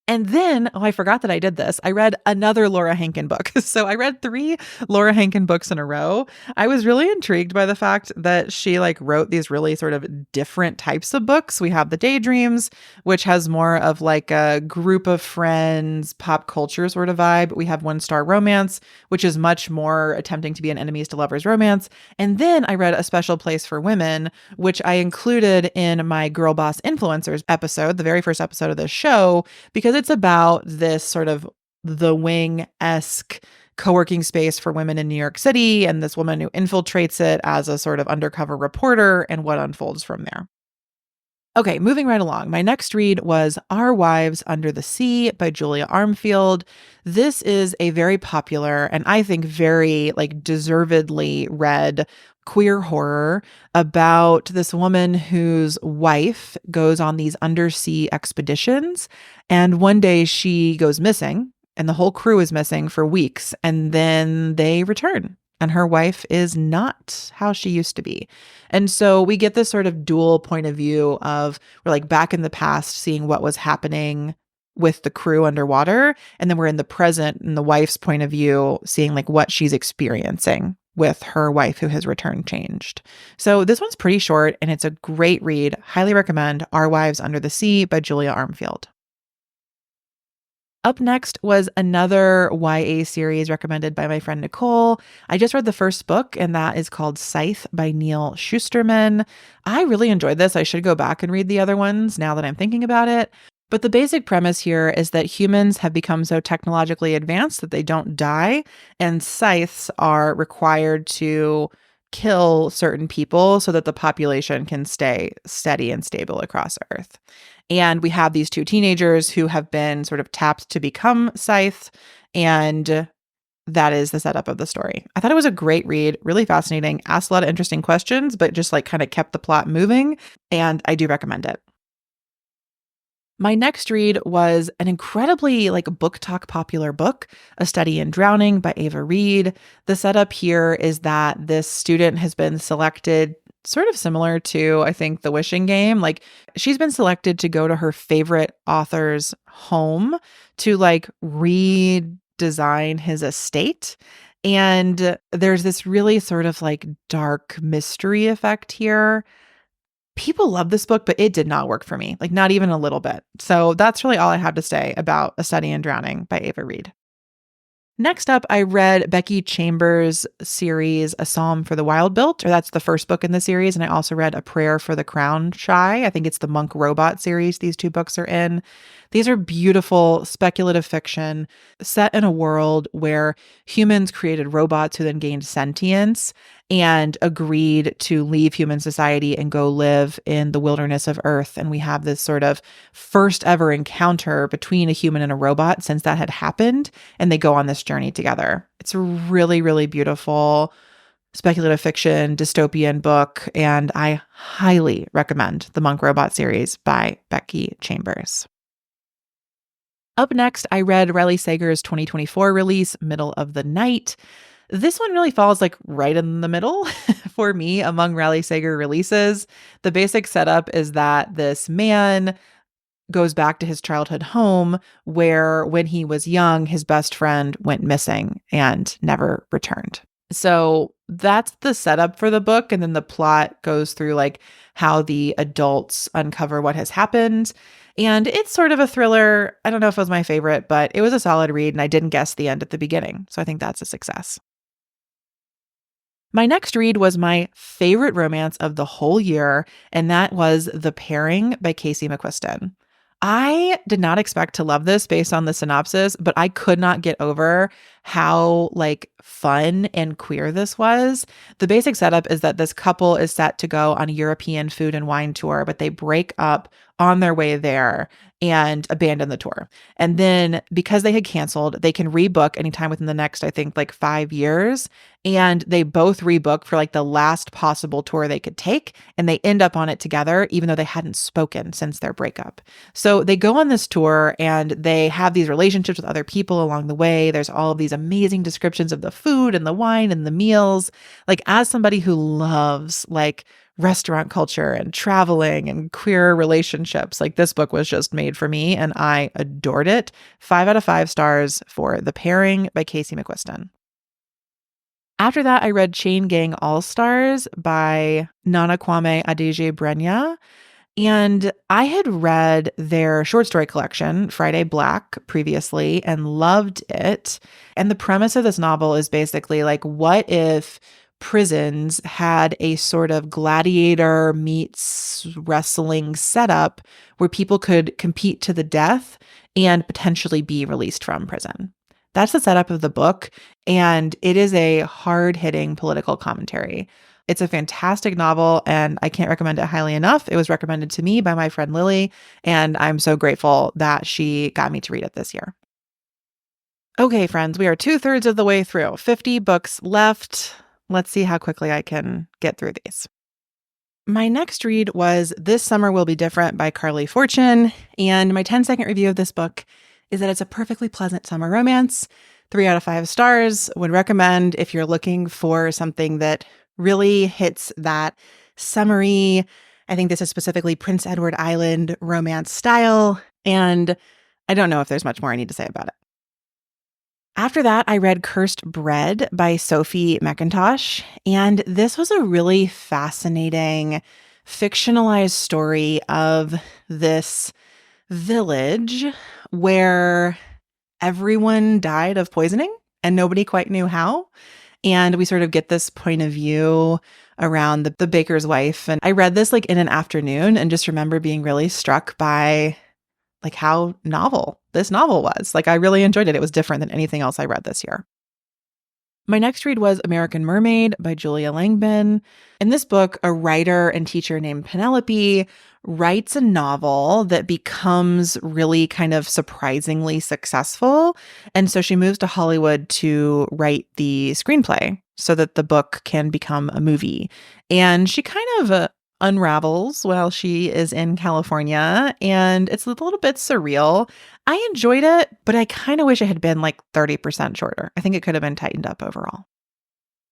And then, I forgot that I did this. I read another Laura Hankin book. So I read 3 Laura Hankin books in a row. I was really intrigued by the fact that she like wrote these really sort of different types of books. We have The Daydreams, which has more of like a group of friends, pop culture sort of vibe. We have One Star Romance, which is much more attempting to be an enemies to lovers romance. And then I read A Special Place for Women, which I included in my Girl Boss Influencers episode, the very first episode of this show, because it's about this sort of the wing-esque co-working space for women in New York City and this woman who infiltrates it as a sort of undercover reporter and what unfolds from there. Okay, moving right along. My next read was Our Wives Under the Sea by Julia Armfield. This is a very popular and I think very like deservedly read queer horror about this woman whose wife goes on these undersea expeditions and one day she goes missing and the whole crew is missing for weeks and then they return and her wife is not how she used to be. And so we get this sort of dual point of view of we're like back in the past seeing what was happening with the crew underwater. And then we're in the present in the wife's point of view, seeing like what she's experiencing with her wife who has returned changed. So this one's pretty short and it's a great read. Highly recommend Our Wives Under the Sea by Julia Armfield. Up next was another YA series recommended by my friend Nicole. I just read the first book, and that is called Scythe by Neil Schusterman. I really enjoyed this. I should go back and read the other ones now that I'm thinking about it. But the basic premise here is that humans have become so technologically advanced that they don't die, and scythes are required to kill certain people so that the population can stay steady and stable across Earth. And we have these 2 teenagers who have been sort of tapped to become scythe, and that is the setup of the story. I thought it was a great read, really fascinating, asked a lot of interesting questions, but just like kind of kept the plot moving, and I do recommend it. My next read was an incredibly like book talk popular book, A Study in Drowning by Ava Reed. The setup here is that this student has been selected sort of similar to, I think, The Wishing Game. Like she's been selected to go to her favorite author's home to like redesign his estate. And there's this really sort of like dark mystery effect here. People love this book, but it did not work for me, like not even a little bit. So that's really all I have to say about A Study in Drowning by Ava Reed. Next up, I read Becky Chambers' series, A Psalm for the Wild Built, or that's the first book in the series. And I also read A Prayer for the Crown Shy. I think it's the Monk Robot series these two books are in. These are beautiful speculative fiction set in a world where humans created robots who then gained sentience and agreed to leave human society and go live in the wilderness of Earth. And we have this sort of first ever encounter between a human and a robot since that had happened. And they go on this journey together. It's a really, really beautiful speculative fiction, dystopian book. And I highly recommend the Monk Robot series by Becky Chambers. Up next, I read Riley Sager's 2024 release, Middle of the Night. This one really falls like right in the middle for me among Riley Sager releases. The basic setup is that this man goes back to his childhood home where when he was young, his best friend went missing and never returned. So that's the setup for the book. And then the plot goes through like how the adults uncover what has happened. And it's sort of a thriller. I don't know if it was my favorite, but it was a solid read and I didn't guess the end at the beginning. So I think that's a success. My next read was my favorite romance of the whole year, and that was The Pairing by Casey McQuiston. I did not expect to love this based on the synopsis, but I could not get over how like fun and queer this was. The basic setup is that this couple is set to go on a European food and wine tour, but they break up on their way there and abandon the tour. And then because they had canceled, they can rebook anytime within the next, I think, like 5 years. And they both rebook for like the last possible tour they could take. And they end up on it together, even though they hadn't spoken since their breakup. So they go on this tour and they have these relationships with other people along the way. There's all of these amazing descriptions of the food and the wine and the meals. Like as somebody who loves like restaurant culture and traveling and queer relationships, like this book was just made for me and I adored it. 5 out of 5 stars for The Pairing by Casey McQuiston. After that, I read Chain Gang All-Stars by Nana Kwame Adejei-Brenya. And I had read their short story collection, Friday Black, previously and loved it. And the premise of this novel is basically like, what if prisons had a sort of gladiator meets wrestling setup where people could compete to the death and potentially be released from prison? That's the setup of the book, and it is a hard-hitting political commentary. It's a fantastic novel, and I can't recommend it highly enough. It was recommended to me by my friend Lily, and I'm so grateful that she got me to read it this year. Okay, friends, we are 2/3 of the way through. 50 books left. Let's see how quickly I can get through these. My next read was This Summer Will Be Different by Carly Fortune, and my 10-second review of this book is that it's a perfectly pleasant summer romance. 3 out of 5 stars. Would recommend if you're looking for something that really hits that summery, I think this is specifically Prince Edward Island romance style, and I don't know if there's much more I need to say about it. After that, I read Cursed Bread by Sophie McIntosh, and this was a really fascinating fictionalized story of this village where everyone died of poisoning and nobody quite knew how. And we sort of get this point of view around the baker's wife. And I read this like in an afternoon and just remember being really struck by like how novel this novel was. Like I really enjoyed it. It was different than anything else I read this year. My next read was American Mermaid by Julia Langbin. In this book, a writer and teacher named Penelope writes a novel that becomes really kind of surprisingly successful. And so she moves to Hollywood to write the screenplay so that the book can become a movie. And she kind of unravels while she is in California, and it's a little bit surreal. I enjoyed it, but I kind of wish it had been like 30% shorter. I think it could have been tightened up overall.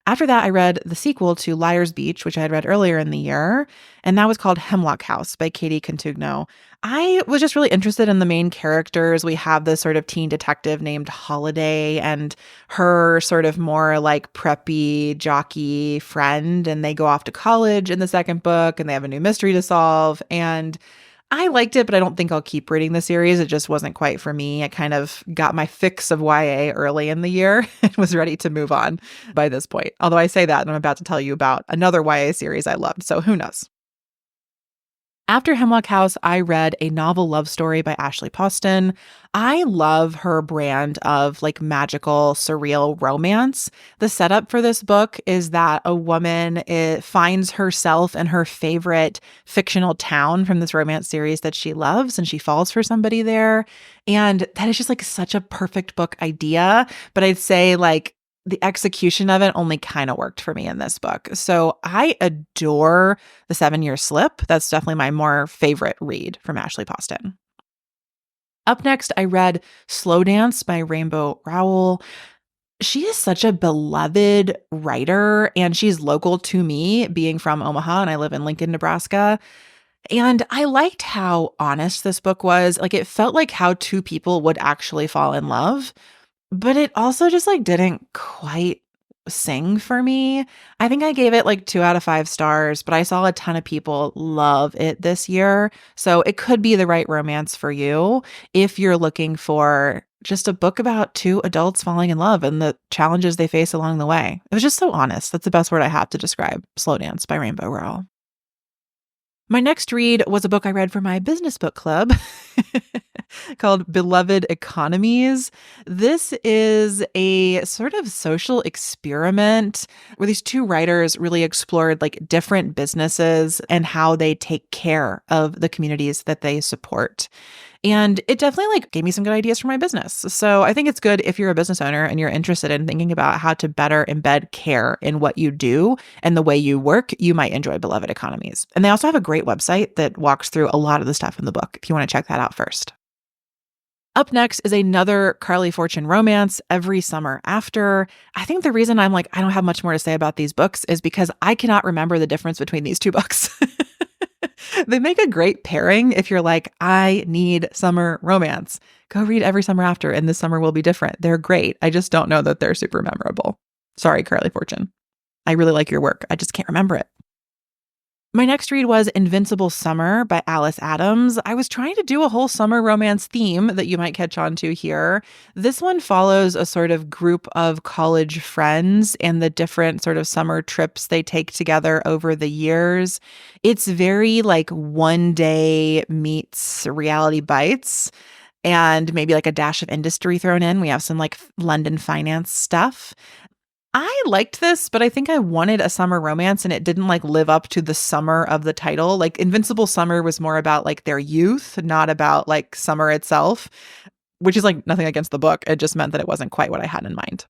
After that, I read the sequel to Liar's Beach, which I had read earlier in the year, and that was called Hemlock House by Katie Contugno. I was just really interested in the main characters. We have this sort of teen detective named Holiday and her sort of more like preppy, jockey friend, and they go off to college in the second book, and they have a new mystery to solve. And I liked it, but I don't think I'll keep reading the series. It just wasn't quite for me. I kind of got my fix of YA early in the year and was ready to move on by this point. Although I say that, and I'm about to tell you about another YA series I loved, so who knows? After Hemlock House, I read A Novel Love Story by Ashley Poston. I love her brand of like magical, surreal romance. The setup for this book is that a woman finds herself in her favorite fictional town from this romance series that she loves, and she falls for somebody there. And that is just like such a perfect book idea. But I'd say like the execution of it only kind of worked for me in this book. So I adore The 7-Year Slip. That's definitely my more favorite read from Ashley Poston. Up next, I read Slow Dance by Rainbow Rowell. She is such a beloved writer, and she's local to me, being from Omaha, and I live in Lincoln, Nebraska. And I liked how honest this book was. Like, it felt like how two people would actually fall in love. But it also just, like, didn't quite sing for me. I think I gave it, like, 2 out of 5 stars, but I saw a ton of people love it this year, so it could be the right romance for you if you're looking for just a book about 2 adults falling in love and the challenges they face along the way. It was just so honest. That's the best word I have to describe Slow Dance by Rainbow Rowell. My next read was a book I read for my business book club called Beloved Economies. This is a sort of social experiment where these 2 writers really explored like different businesses and how they take care of the communities that they support. And it definitely like gave me some good ideas for my business. So I think it's good if you're a business owner and you're interested in thinking about how to better embed care in what you do and the way you work, you might enjoy Beloved Economies. And they also have a great website that walks through a lot of the stuff in the book if you want to check that out first. Up next is another Carly Fortune romance, Every Summer After. I think the reason I'm like, I don't have much more to say about these books is because I cannot remember the difference between these 2 books. They make a great pairing if you're like, I need summer romance. Go read Every Summer After, and this summer will be different. They're great. I just don't know that they're super memorable. Sorry, Carly Fortune. I really like your work. I just can't remember it. My next read was Invincible Summer by Alice Adams. I was trying to do a whole summer romance theme that you might catch on to here. This one follows a sort of group of college friends and the different sort of summer trips they take together over the years. It's very like one day meets reality bites and maybe like a dash of industry thrown in. We have some like London finance stuff. I liked this, but I think I wanted a summer romance and it didn't like live up to the summer of the title. Like Invincible Summer was more about like their youth, not about like summer itself, which is like nothing against the book. It just meant that it wasn't quite what I had in mind.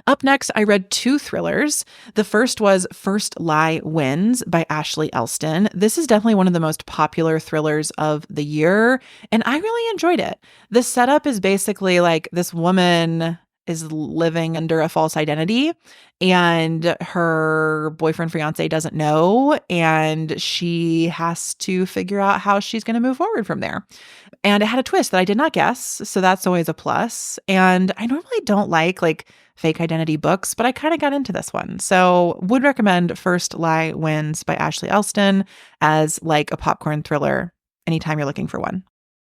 Up next, I read 2 thrillers. The first was First Lie Wins by Ashley Elston. This is definitely one of the most popular thrillers of the year, and I really enjoyed it. The setup is basically like this woman is living under a false identity and her boyfriend, fiance doesn't know, and she has to figure out how she's going to move forward from there. And it had a twist that I did not guess, so that's always a plus. And I normally don't like fake identity books, but I kind of got into this one. So would recommend First Lie Wins by Ashley Elston as like a popcorn thriller anytime you're looking for one.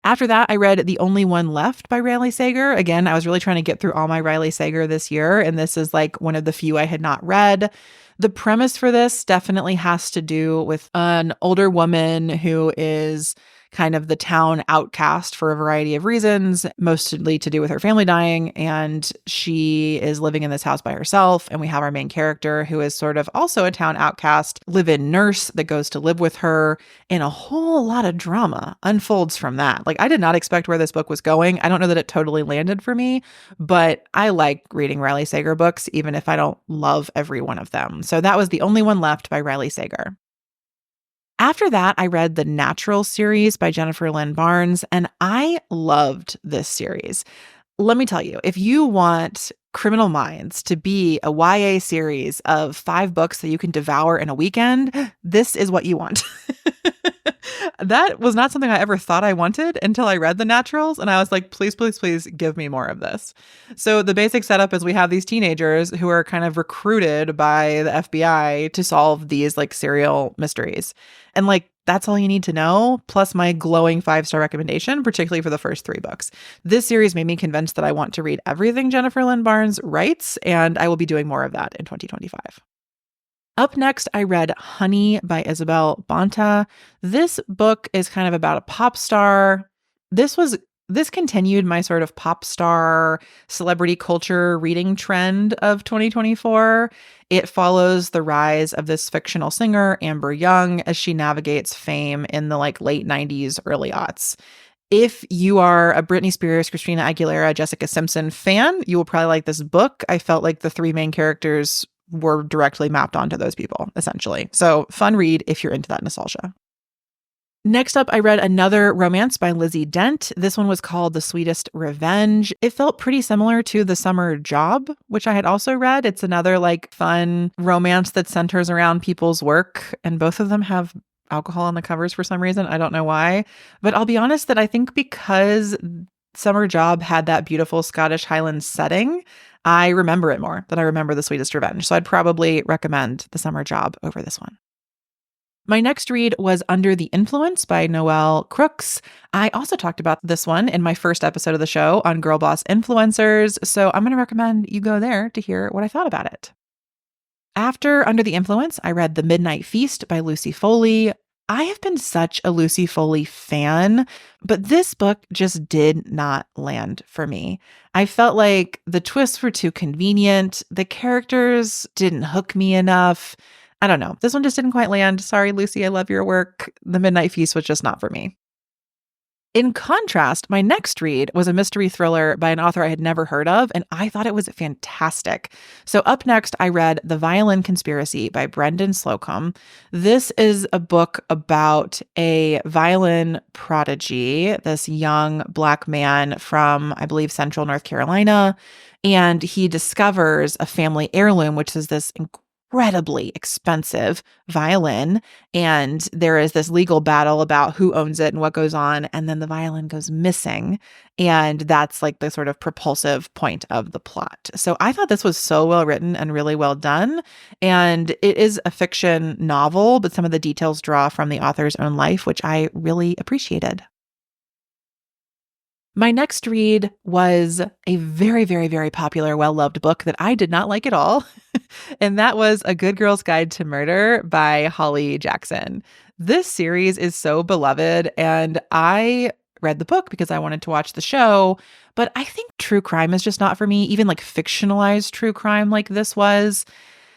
After that, I read The Only One Left by Riley Sager. Again, I was really trying to get through all my Riley Sager this year, and this is like one of the few I had not read. The premise for this definitely has to do with an older woman who is kind of the town outcast for a variety of reasons, mostly to do with her family dying. And she is living in this house by herself. And we have our main character, who is sort of also a town outcast, live-in nurse that goes to live with her. And a whole lot of drama unfolds from that. Like, I did not expect where this book was going. I don't know that it totally landed for me, but I like reading Riley Sager books, even if I don't love every one of them. So that was The Only One Left by Riley Sager. After that, I read the Natural series by Jennifer Lynn Barnes, and I loved this series. Let me tell you, if you want Criminal Minds to be a YA series of 5 books that you can devour in a weekend, this is what you want. That was not something I ever thought I wanted until I read The Naturals, and I was like, please, please, please give me more of this. So the basic setup is we have these teenagers who are kind of recruited by the FBI to solve these like serial mysteries. And like that's all you need to know, plus my glowing 5-star recommendation, particularly for the first 3 books. This series made me convinced that I want to read everything Jennifer Lynn Barnes writes, and I will be doing more of that in 2025. Up next, I read Honey by Isabel Bonta. This book is kind of about a pop star. This continued my sort of pop star celebrity culture reading trend of 2024. It follows the rise of this fictional singer, Amber Young, as she navigates fame in the late 90s, early aughts. If you are a Britney Spears, Christina Aguilera, Jessica Simpson fan, you will probably like this book. I felt like the 3 main characters were directly mapped onto those people, essentially. So fun read if you're into that nostalgia. Next up, I read another romance by Lizzie Dent. This one was called The Sweetest Revenge. It felt pretty similar to The Summer Job, which I had also read. It's another fun romance that centers around people's work, and both of them have alcohol on the covers for some reason. I don't know why. But I'll be honest that I think because Summer Job had that beautiful Scottish Highlands setting, I remember it more than I remember The Sweetest Revenge. So I'd probably recommend The Summer Job over this one. My next read was Under the Influence by Noelle Crooks. I also talked about this one in my first episode of the show on Girl Boss Influencers, so I'm going to recommend you go there to hear what I thought about it. After Under the Influence, I read The Midnight Feast by Lucy Foley. I have been such a Lucy Foley fan, but this book just did not land for me. I felt like the twists were too convenient. The characters didn't hook me enough. I don't know. This one just didn't quite land. Sorry, Lucy, I love your work. The Midnight Feast was just not for me. In contrast, my next read was a mystery thriller by an author I had never heard of, and I thought it was fantastic. So up next, I read The Violin Conspiracy by Brendan Slocum. This is a book about a violin prodigy, this young Black man from, I believe, Central North Carolina, and he discovers a family heirloom, which is this incredibly expensive violin, and there is this legal battle about who owns it and what goes on, and then the violin goes missing, and that's the sort of propulsive point of the plot. So I thought this was so well written and really well done, and it is a fiction novel, but some of the details draw from the author's own life, which I really appreciated. My next read was a very, very, very popular, well-loved book that I did not like at all. And that was A Good Girl's Guide to Murder by Holly Jackson. This series is so beloved, and I read the book because I wanted to watch the show, but I think true crime is just not for me, even fictionalized true crime like this was.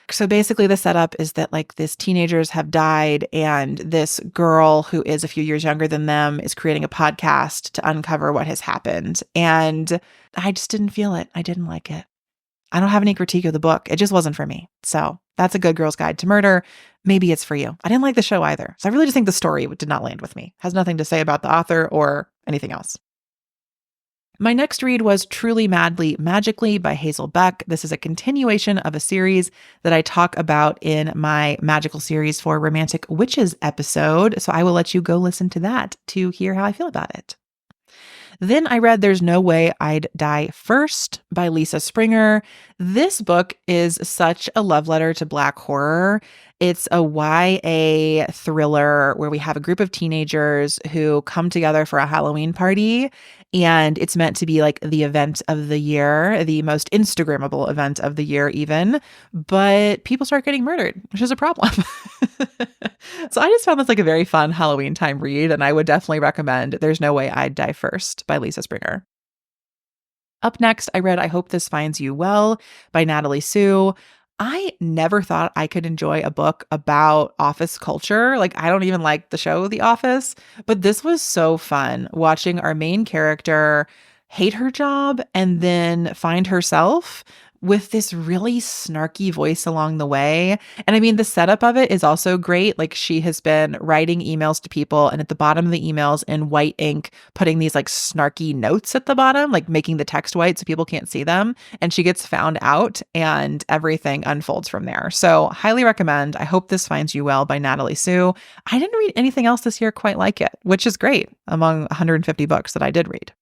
So basically the setup is that these teenagers have died, and this girl who is a few years younger than them is creating a podcast to uncover what has happened. And I just didn't feel it. I didn't like it. I don't have any critique of the book. It just wasn't for me. So that's A Good Girl's Guide to Murder. Maybe it's for you. I didn't like the show either. So I really just think the story did not land with me. Has nothing to say about the author or anything else. My next read was Truly Madly Magically by Hazel Beck. This is a continuation of a series that I talk about in my magical series for Romantic Witches episode. So I will let you go listen to that to hear how I feel about it. Then I read There's No Way I'd Die First by Lisa Springer. This book is such a love letter to Black horror. It's a YA thriller where we have a group of teenagers who come together for a Halloween party, and it's meant to be the event of the year, the most Instagrammable event of the year even, but people start getting murdered, which is a problem. So I just found this a very fun Halloween time read, and I would definitely recommend There's No Way I'd Die First by Lisa Springer. Up next, I read I Hope This Finds You Well by Natalie Sue. I never thought I could enjoy a book about office culture. I don't even like the show The Office, but this was so fun watching our main character hate her job and then find herself with this really snarky voice along the way. And I mean, the setup of it is also great. She has been writing emails to people, and at the bottom of the emails in white ink, putting these snarky notes at the bottom, making the text white so people can't see them. And she gets found out, and everything unfolds from there. So highly recommend I Hope This Finds You Well by Natalie Sue. I didn't read anything else this year quite like it, which is great among 150 books that I did read.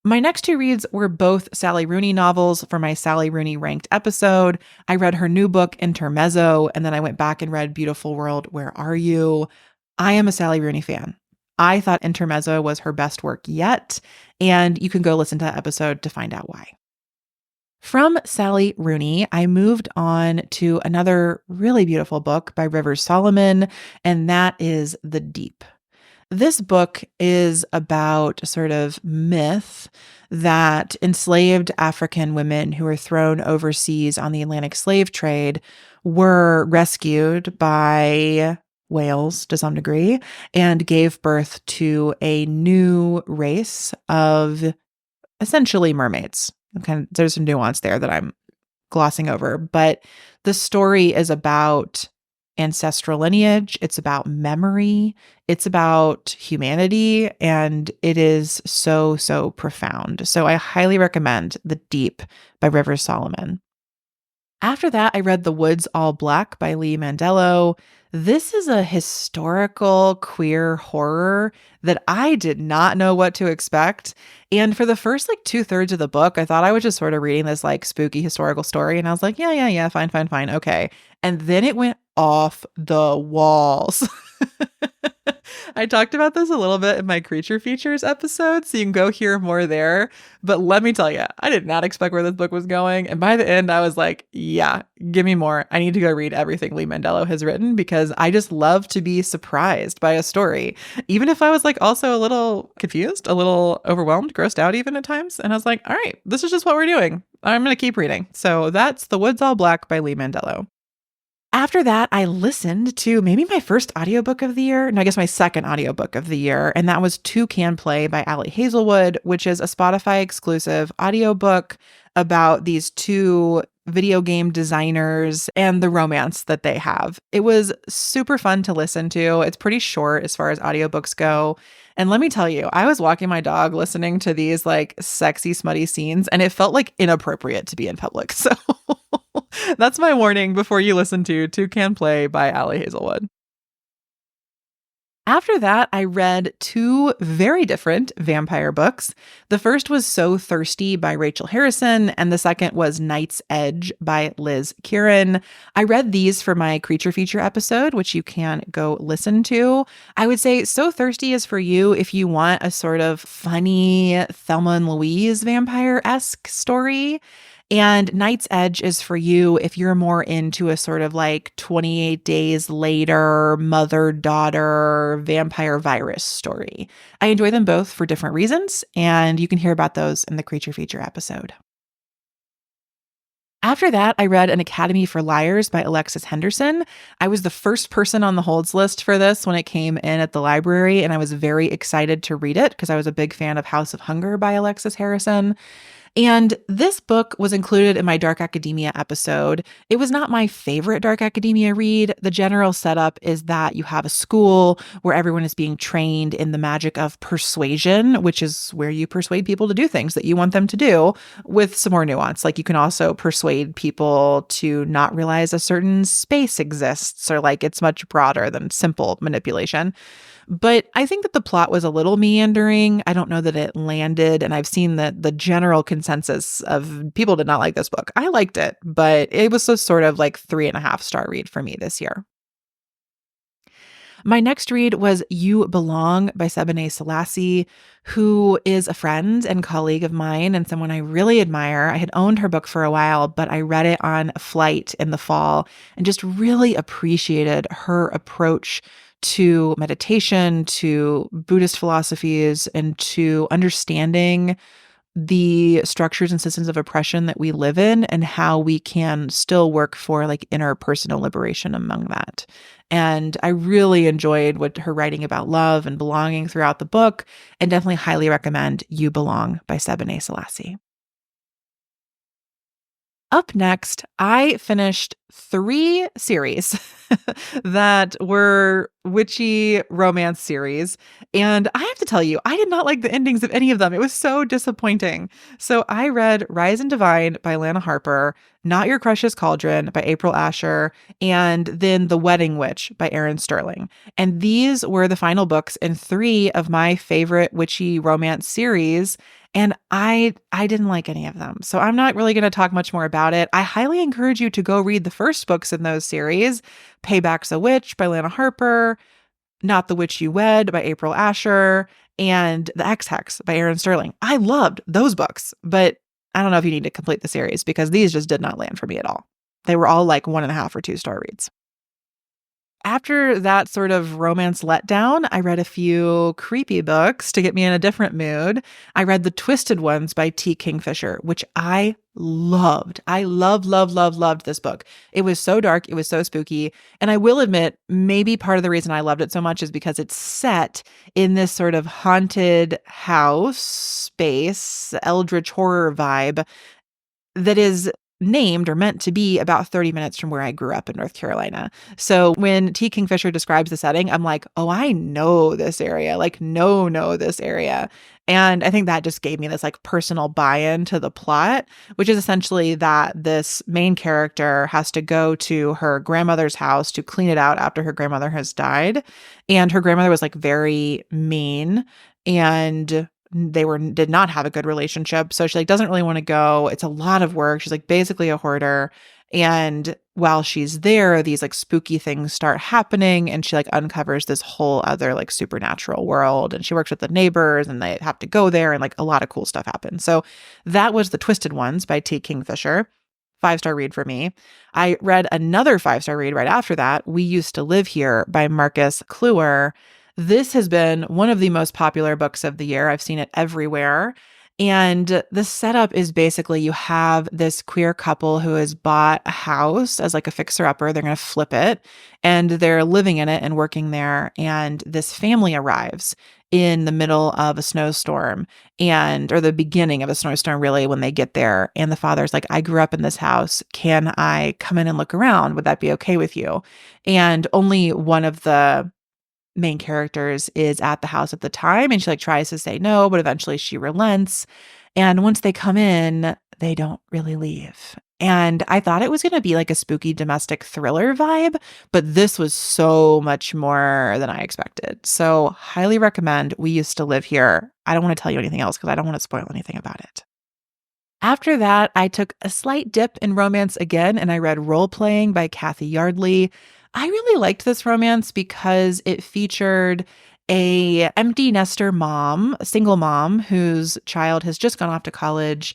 My next 2 reads were both Sally Rooney novels for my Sally Rooney ranked episode. I read her new book, Intermezzo, and then I went back and read Beautiful World, Where Are You? I am a Sally Rooney fan. I thought Intermezzo was her best work yet, and you can go listen to that episode to find out why. From Sally Rooney, I moved on to another really beautiful book by Rivers Solomon, and that is The Deep. This book is about a sort of myth that enslaved African women who were thrown overseas on the Atlantic slave trade were rescued by whales to some degree and gave birth to a new race of essentially mermaids. There's some nuance there that I'm glossing over, but the story is about ancestral lineage, it's about memory, it's about humanity, and it is so, so profound. So I highly recommend The Deep by Rivers Solomon. After that, I read The Woods All Black by Lee Mandello. This is a historical queer horror that I did not know what to expect. And for the first 2/3 of the book, I thought I was just sort of reading this spooky historical story. And I was like, yeah, fine, okay. And then it went off the walls. I talked about this a little bit in my Creature Features episode, so you can go hear more there. But let me tell you, I did not expect where this book was going. And by the end, I was like, yeah, give me more. I need to go read everything Lee Mandello has written because I just love to be surprised by a story. Even if I was also a little confused, a little overwhelmed, grossed out even at times. And I was like, all right, this is just what we're doing. I'm going to keep reading. So that's The Woods All Black by Lee Mandello. After that, I listened to maybe my first audiobook of the year, and I guess my second audiobook of the year, and that was Two Can Play by Ali Hazelwood, which is a Spotify exclusive audiobook about these two video game designers and the romance that they have. It was super fun to listen to. It's pretty short as far as audiobooks go. And let me tell you, I was walking my dog listening to these sexy, smutty scenes, and it felt inappropriate to be in public. So that's my warning before you listen to Two Can Play by Ali Hazelwood. After that, I read two very different vampire books. The first was So Thirsty by Rachel Harrison, and the second was Night's Edge by Liz Kieran. I read these for my Creature Feature episode, which you can go listen to. I would say So Thirsty is for you if you want a sort of funny Thelma and Louise vampire-esque story. And Night's Edge is for you if you're more into a sort of 28 Days Later, mother-daughter vampire virus story. I enjoy them both for different reasons, and you can hear about those in the Creature Feature episode. After that, I read An Academy for Liars by Alexis Henderson. I was the first person on the holds list for this when it came in at the library, and I was very excited to read it because I was a big fan of House of Hunger by Alexis Harrison. And this book was included in my Dark Academia episode. It was not my favorite Dark Academia read. The general setup is that you have a school where everyone is being trained in the magic of persuasion, which is where you persuade people to do things that you want them to do, with some more nuance. You can also persuade people to not realize a certain space exists, or it's much broader than simple manipulation. But I think that the plot was a little meandering. I don't know that it landed, and I've seen that the general consensus of people did not like this book. I liked it, but it was a sort of 3.5-star read for me this year. My next read was You Belong by Sebene Selassie, who is a friend and colleague of mine and someone I really admire. I had owned her book for a while, but I read it on a flight in the fall and just really appreciated her approach to meditation, to Buddhist philosophies, and to understanding the structures and systems of oppression that we live in and how we can still work for inner personal liberation among that. And I really enjoyed what her writing about love and belonging throughout the book, and definitely highly recommend You Belong by Sebene Selassie. Up next, I finished 3 series that were witchy romance series. And I have to tell you, I did not like the endings of any of them. It was so disappointing. So I read Rise and Divine by Lana Harper, Not Your Crush's Cauldron by April Asher, and then The Wedding Witch by Erin Sterling. And these were the final books in 3 of my favorite witchy romance series. And I didn't like any of them. So I'm not really going to talk much more about it. I highly encourage you to go read the first books in those series. Payback's a Witch by Lana Harper, Not the Witch You Wed by April Asher, and The Ex-Hex by Aaron Sterling. I loved those books, but I don't know if you need to complete the series because these just did not land for me at all. They were all like 1.5 or 2-star reads. After that sort of romance letdown, I read a few creepy books to get me in a different mood. I read The Twisted Ones by T. Kingfisher, which I loved. I loved this book. It was so dark. It was so spooky. And I will admit, maybe part of the reason I loved it so much is because it's set in this sort of haunted house space, eldritch horror vibe that is named or meant to be about 30 minutes from where I grew up in North Carolina. So when T. Kingfisher describes the setting, I'm like, oh, I know this area, like, know this area. And I think that just gave me this like personal buy-in to the plot, which is essentially that this main character has to go to her grandmother's house to clean it out after her grandmother has died. And her grandmother was like very mean and did not have a good relationship. So she like doesn't really want to go. It's a lot of work. She's like basically a hoarder. And while she's there, these like spooky things start happening and she like uncovers this whole other like supernatural world. And she works with the neighbors and they have to go there and like a lot of cool stuff happens. So that was The Twisted Ones by T. Kingfisher. 5-star read for me. I read another 5-star read right after that, We Used to Live Here by Marcus Kluwer. This has been one of the most popular books of the year. I've seen it everywhere. And the setup is basically you have this queer couple who has bought a house as like a fixer-upper. They're going to flip it and they're living in it and working there. And this family arrives in the middle of a snowstorm or the beginning of a snowstorm, really, when they get there. And the father's like, I grew up in this house. Can I come in and look around? Would that be okay with you? And only one of the main characters is at the house at the time and she like tries to say no, but eventually she relents. And once they come in, they don't really leave. And I thought it was going to be like a spooky domestic thriller vibe, but this was so much more than I expected. So highly recommend We Used to Live Here. I don't want to tell you anything else because I don't want to spoil anything about it. After that, I took a slight dip in romance again and I read Role Playing by Kathy Yardley. I really liked this romance because it featured a empty nester mom, a single mom whose child has just gone off to college.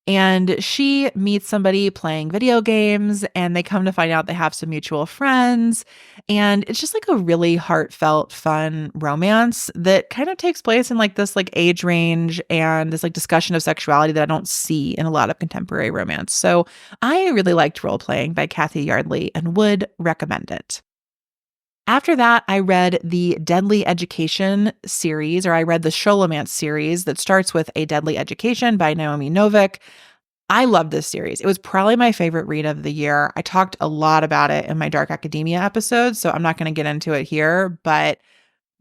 And she meets somebody playing video games and they come to find out they have some mutual friends. And it's just like a really heartfelt, fun romance that kind of takes place in like this like age range and this like discussion of sexuality that I don't see in a lot of contemporary romance. So I really liked Role Playing by Kathy Yardley and would recommend it. After that, I read the Deadly Education series, or I read the Sholomance series that starts with A Deadly Education by Naomi Novik. I love this series. It was probably my favorite read of the year. I talked a lot about it in my Dark Academia episode, so I'm not going to get into it here, but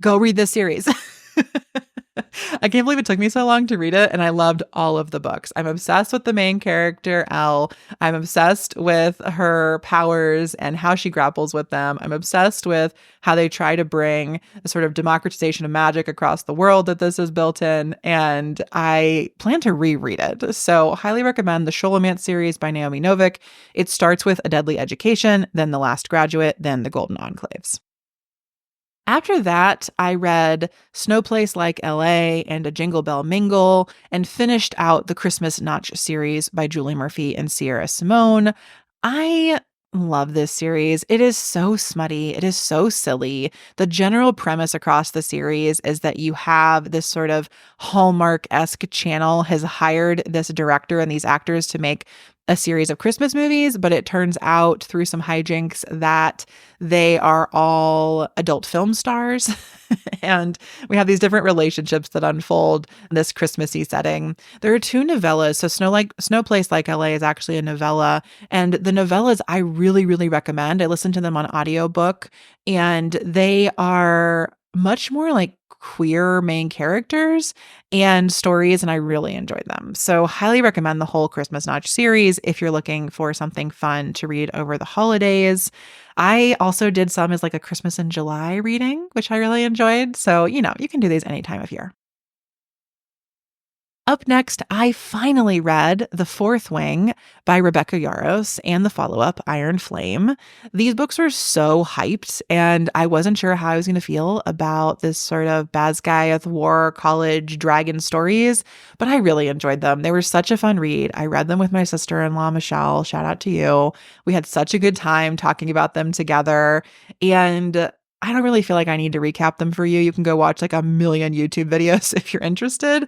go read this series. I can't believe it took me so long to read it, and I loved all of the books. I'm obsessed with the main character, Elle. I'm obsessed with her powers and how she grapples with them. I'm obsessed with how they try to bring a sort of democratization of magic across the world that this is built in, and I plan to reread it. So highly recommend the Sholomance series by Naomi Novik. It starts with A Deadly Education, then The Last Graduate, then The Golden Enclaves. After that, I read Snowplace Like LA and A Jingle Bell Mingle and finished out the Christmas Notch series by Julie Murphy and Sierra Simone. I love this series. It is so smutty. It is so silly. The general premise across the series is that you have this sort of Hallmark-esque channel has hired this director and these actors to make a series of Christmas movies, but it turns out through some hijinks that they are all adult film stars. And we have these different relationships that unfold in this Christmassy setting. There are 2 novellas. So Snowplace Like LA is actually a novella. And the novellas I really, really recommend. I listened to them on audiobook and they are much more like queer main characters and stories, and I really enjoyed them. So highly recommend the whole Christmas Notch series if you're looking for something fun to read over the holidays. I also did some as like a Christmas in July reading, which I really enjoyed. So, you can do these any time of year. Up next, I finally read The Fourth Wing by Rebecca Yarros and the follow-up Iron Flame. These books were so hyped, and I wasn't sure how I was going to feel about this sort of Basgiath War college dragon stories, but I really enjoyed them. They were such a fun read. I read them with my sister-in-law, Michelle. Shout out to you. We had such a good time talking about them together, and I don't really feel like I need to recap them for you. You can go watch like a million YouTube videos if you're interested.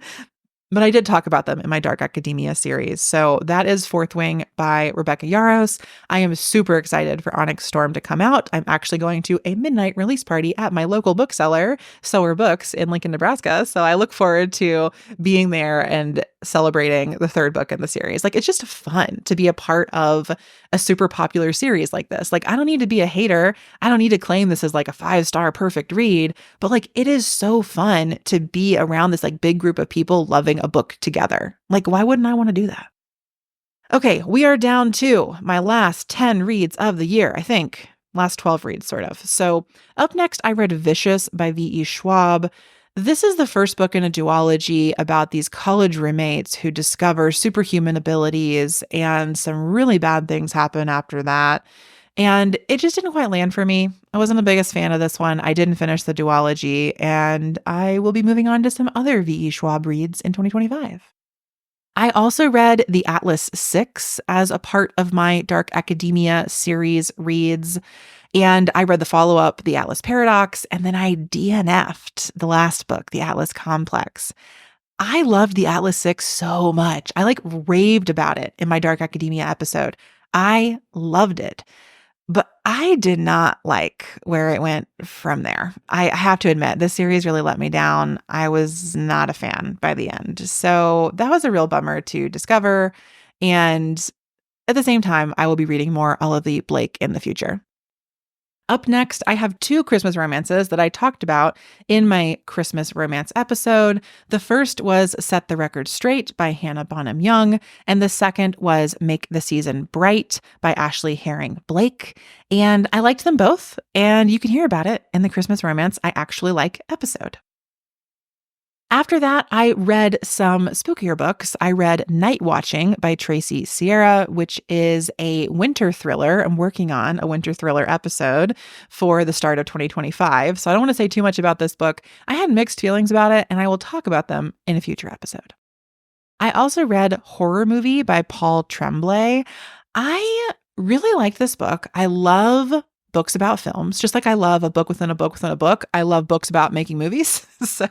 But I did talk about them in my Dark Academia series. So that is Fourth Wing by Rebecca Yarros. I am super excited for Onyx Storm to come out. I'm actually going to a midnight release party at my local bookseller, Sower Books in Lincoln, Nebraska. So I look forward to being there and celebrating the third book in the series. Like, it's just fun to be a part of a super popular series like this. Like, I don't need to be a hater. I don't need to claim this as like a 5-star perfect read, but like, it is so fun to be around this like big group of people loving a book together. Like, why wouldn't I want to do that? Okay, we are down to my last 10 reads of the year, I think. Last 12 reads, sort of. So up next, I read Vicious by V.E. Schwab. This is the first book in a duology about these college roommates who discover superhuman abilities, and some really bad things happen after that. And it just didn't quite land for me. I wasn't the biggest fan of this one. I didn't finish the duology, and I will be moving on to some other V.E. Schwab reads in 2025. I also read The Atlas 6 as a part of my Dark Academia series reads. And I read the follow-up, The Atlas Paradox, and then I DNF'd the last book, The Atlas Complex. I loved The Atlas 6 so much. I like raved about it in my Dark Academia episode. I loved it. But I did not like where it went from there. I have to admit, this series really let me down. I was not a fan by the end. So that was a real bummer to discover. And at the same time, I will be reading more Olivia Blake in the future. Up next, I have 2 Christmas romances that I talked about in my Christmas romance episode. The first was Set the Record Straight by Hannah Bonham Young, and the second was Make the Season Bright by Ashley Herring Blake. And I liked them both, and you can hear about it in the Christmas Romance I Actually Like episode. After that, I read some spookier books. I read Night Watching by Tracy Sierra, which is a winter thriller. I'm working on a winter thriller episode for the start of 2025. So I don't want to say too much about this book. I had mixed feelings about it, and I will talk about them in a future episode. I also read Horror Movie by Paul Tremblay. I really like this book. I love books about films, just like I love a book within a book within a book. I love books about making movies. So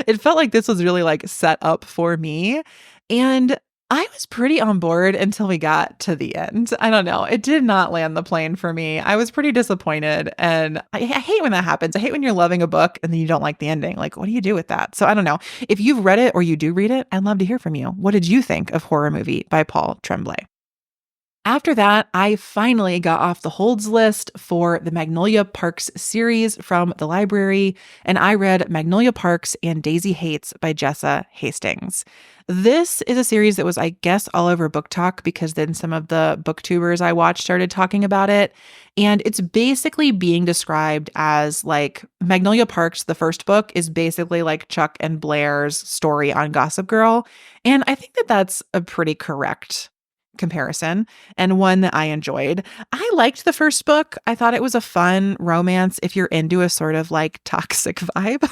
it felt like this was really like set up for me. And I was pretty on board until we got to the end. I don't know. It did not land the plane for me. I was pretty disappointed. And I hate when that happens. I hate when you're loving a book and then you don't like the ending. Like, what do you do with that? So I don't know. If you've read it or you do read it, I'd love to hear from you. What did you think of Horror Movie by Paul Tremblay? After that, I finally got off the holds list for the Magnolia Parks series from the library, and I read Magnolia Parks and Daisy Hates by Jessa Hastings. This is a series that was, I guess, all over Book Talk because then some of the booktubers I watched started talking about it. And it's basically being described as like Magnolia Parks, the first book, is basically like Chuck and Blair's story on Gossip Girl. And I think that that's a pretty correct comparison and one that I enjoyed. I liked the first book. I thought it was a fun romance if you're into a sort of like toxic vibe.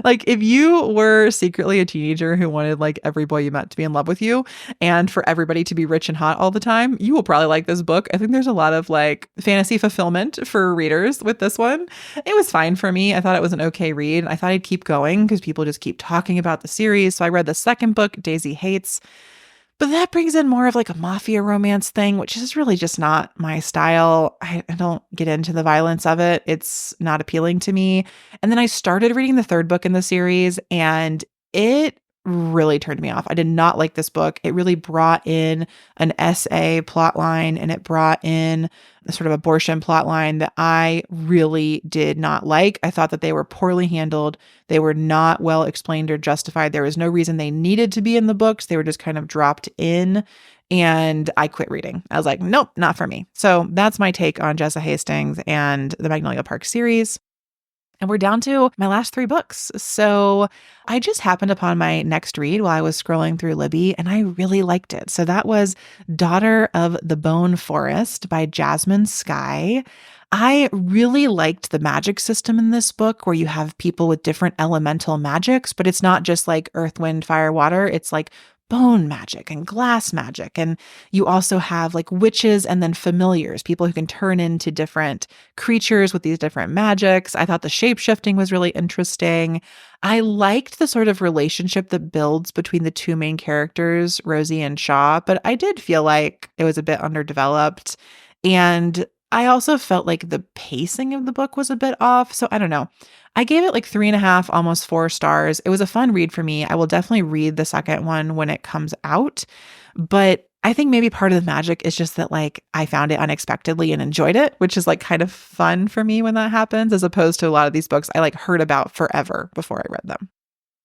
Like if you were secretly a teenager who wanted like every boy you met to be in love with you and for everybody to be rich and hot all the time, you will probably like this book. I think there's a lot of like fantasy fulfillment for readers with this one. It was fine for me. I thought it was an okay read. I thought I'd keep going because people just keep talking about the series. So I read the second book, Daisy Hates. But that brings in more of like a mafia romance thing, which is really just not my style. I don't get into the violence of it. It's not appealing to me. And then I started reading the third book in the series, and it really turned me off. I did not like this book. It really brought in an SA plot line, and it brought in a sort of abortion plot line that I really did not like. I thought that they were poorly handled. They were not well explained or justified. There was no reason they needed to be in the books. They were just kind of dropped in, and I quit reading. I was like, nope, not for me. So that's my take on Jessa Hastings and the Magnolia Park series. And we're down to my last 3 books. So I just happened upon my next read while I was scrolling through Libby, and I really liked it. So that was Daughter of the Bone Forest by Jasmine Sky. I really liked the magic system in this book where you have people with different elemental magics, but it's not just like earth, wind, fire, water. It's like bone magic and glass magic. And you also have like witches and then familiars, people who can turn into different creatures with these different magics. I thought the shape shifting was really interesting. I liked the sort of relationship that builds between the two main characters, Rosie and Shaw, but I did feel like it was a bit underdeveloped. And I also felt like the pacing of the book was a bit off. So I don't know. I gave it like 3.5, almost 4 stars. It was a fun read for me. I will definitely read the second one when it comes out. But I think maybe part of the magic is just that like I found it unexpectedly and enjoyed it, which is like kind of fun for me when that happens, as opposed to a lot of these books I like heard about forever before I read them.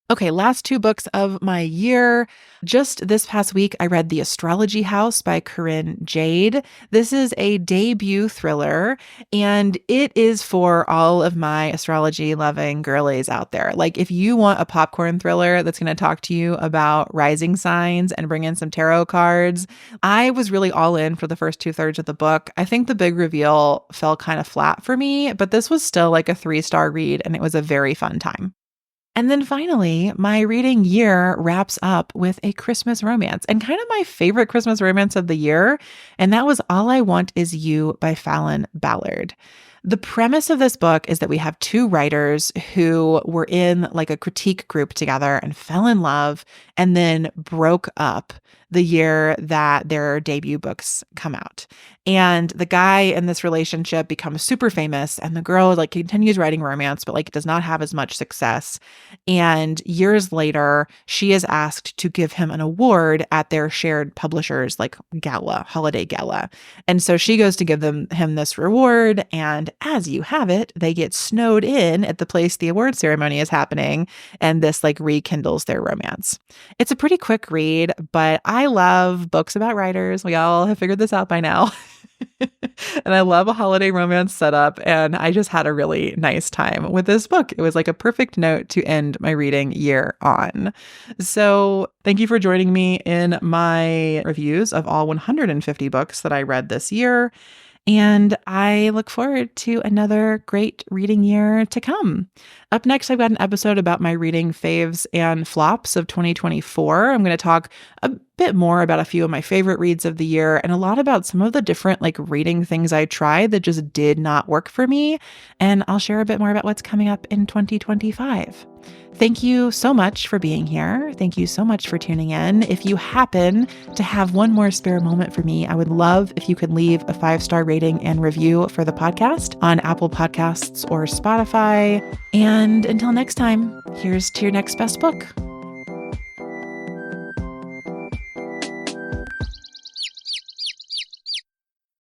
Okay, last 2 books of my year. Just this past week, I read The Astrology House by Corinne Jade. This is a debut thriller, and it is for all of my astrology-loving girlies out there. Like, if you want a popcorn thriller that's going to talk to you about rising signs and bring in some tarot cards, I was really all in for the first 2/3 of the book. I think the big reveal fell kind of flat for me, but this was still like a 3-star read, and it was a very fun time. And then finally, my reading year wraps up with a Christmas romance and kind of my favorite Christmas romance of the year. And that was All I Want Is You by Fallon Ballard. The premise of this book is that we have 2 writers who were in like a critique group together and fell in love and then broke up the year that their debut books come out. And the guy in this relationship becomes super famous and the girl like continues writing romance, but like does not have as much success. And years later, she is asked to give him an award at their shared publishers like gala, holiday gala. And so she goes to give him this reward. And as you have it, they get snowed in at the place the award ceremony is happening. And this like rekindles their romance. It's a pretty quick read, but I love books about writers. We all have figured this out by now. And I love a holiday romance setup. And I just had a really nice time with this book. It was like a perfect note to end my reading year on. So thank you for joining me in my reviews of all 150 books that I read this year. And I look forward to another great reading year to come. Up next, I've got an episode about my reading faves and flops of 2024. I'm going to talk a bit more about a few of my favorite reads of the year and a lot about some of the different like reading things I tried that just did not work for me. And I'll share a bit more about what's coming up in 2025. Thank you so much for being here. Thank you so much for tuning in. If you happen to have one more spare moment for me, I would love if you could leave a 5-star rating and review for the podcast on Apple Podcasts or Spotify. And until next time, here's to your next best book.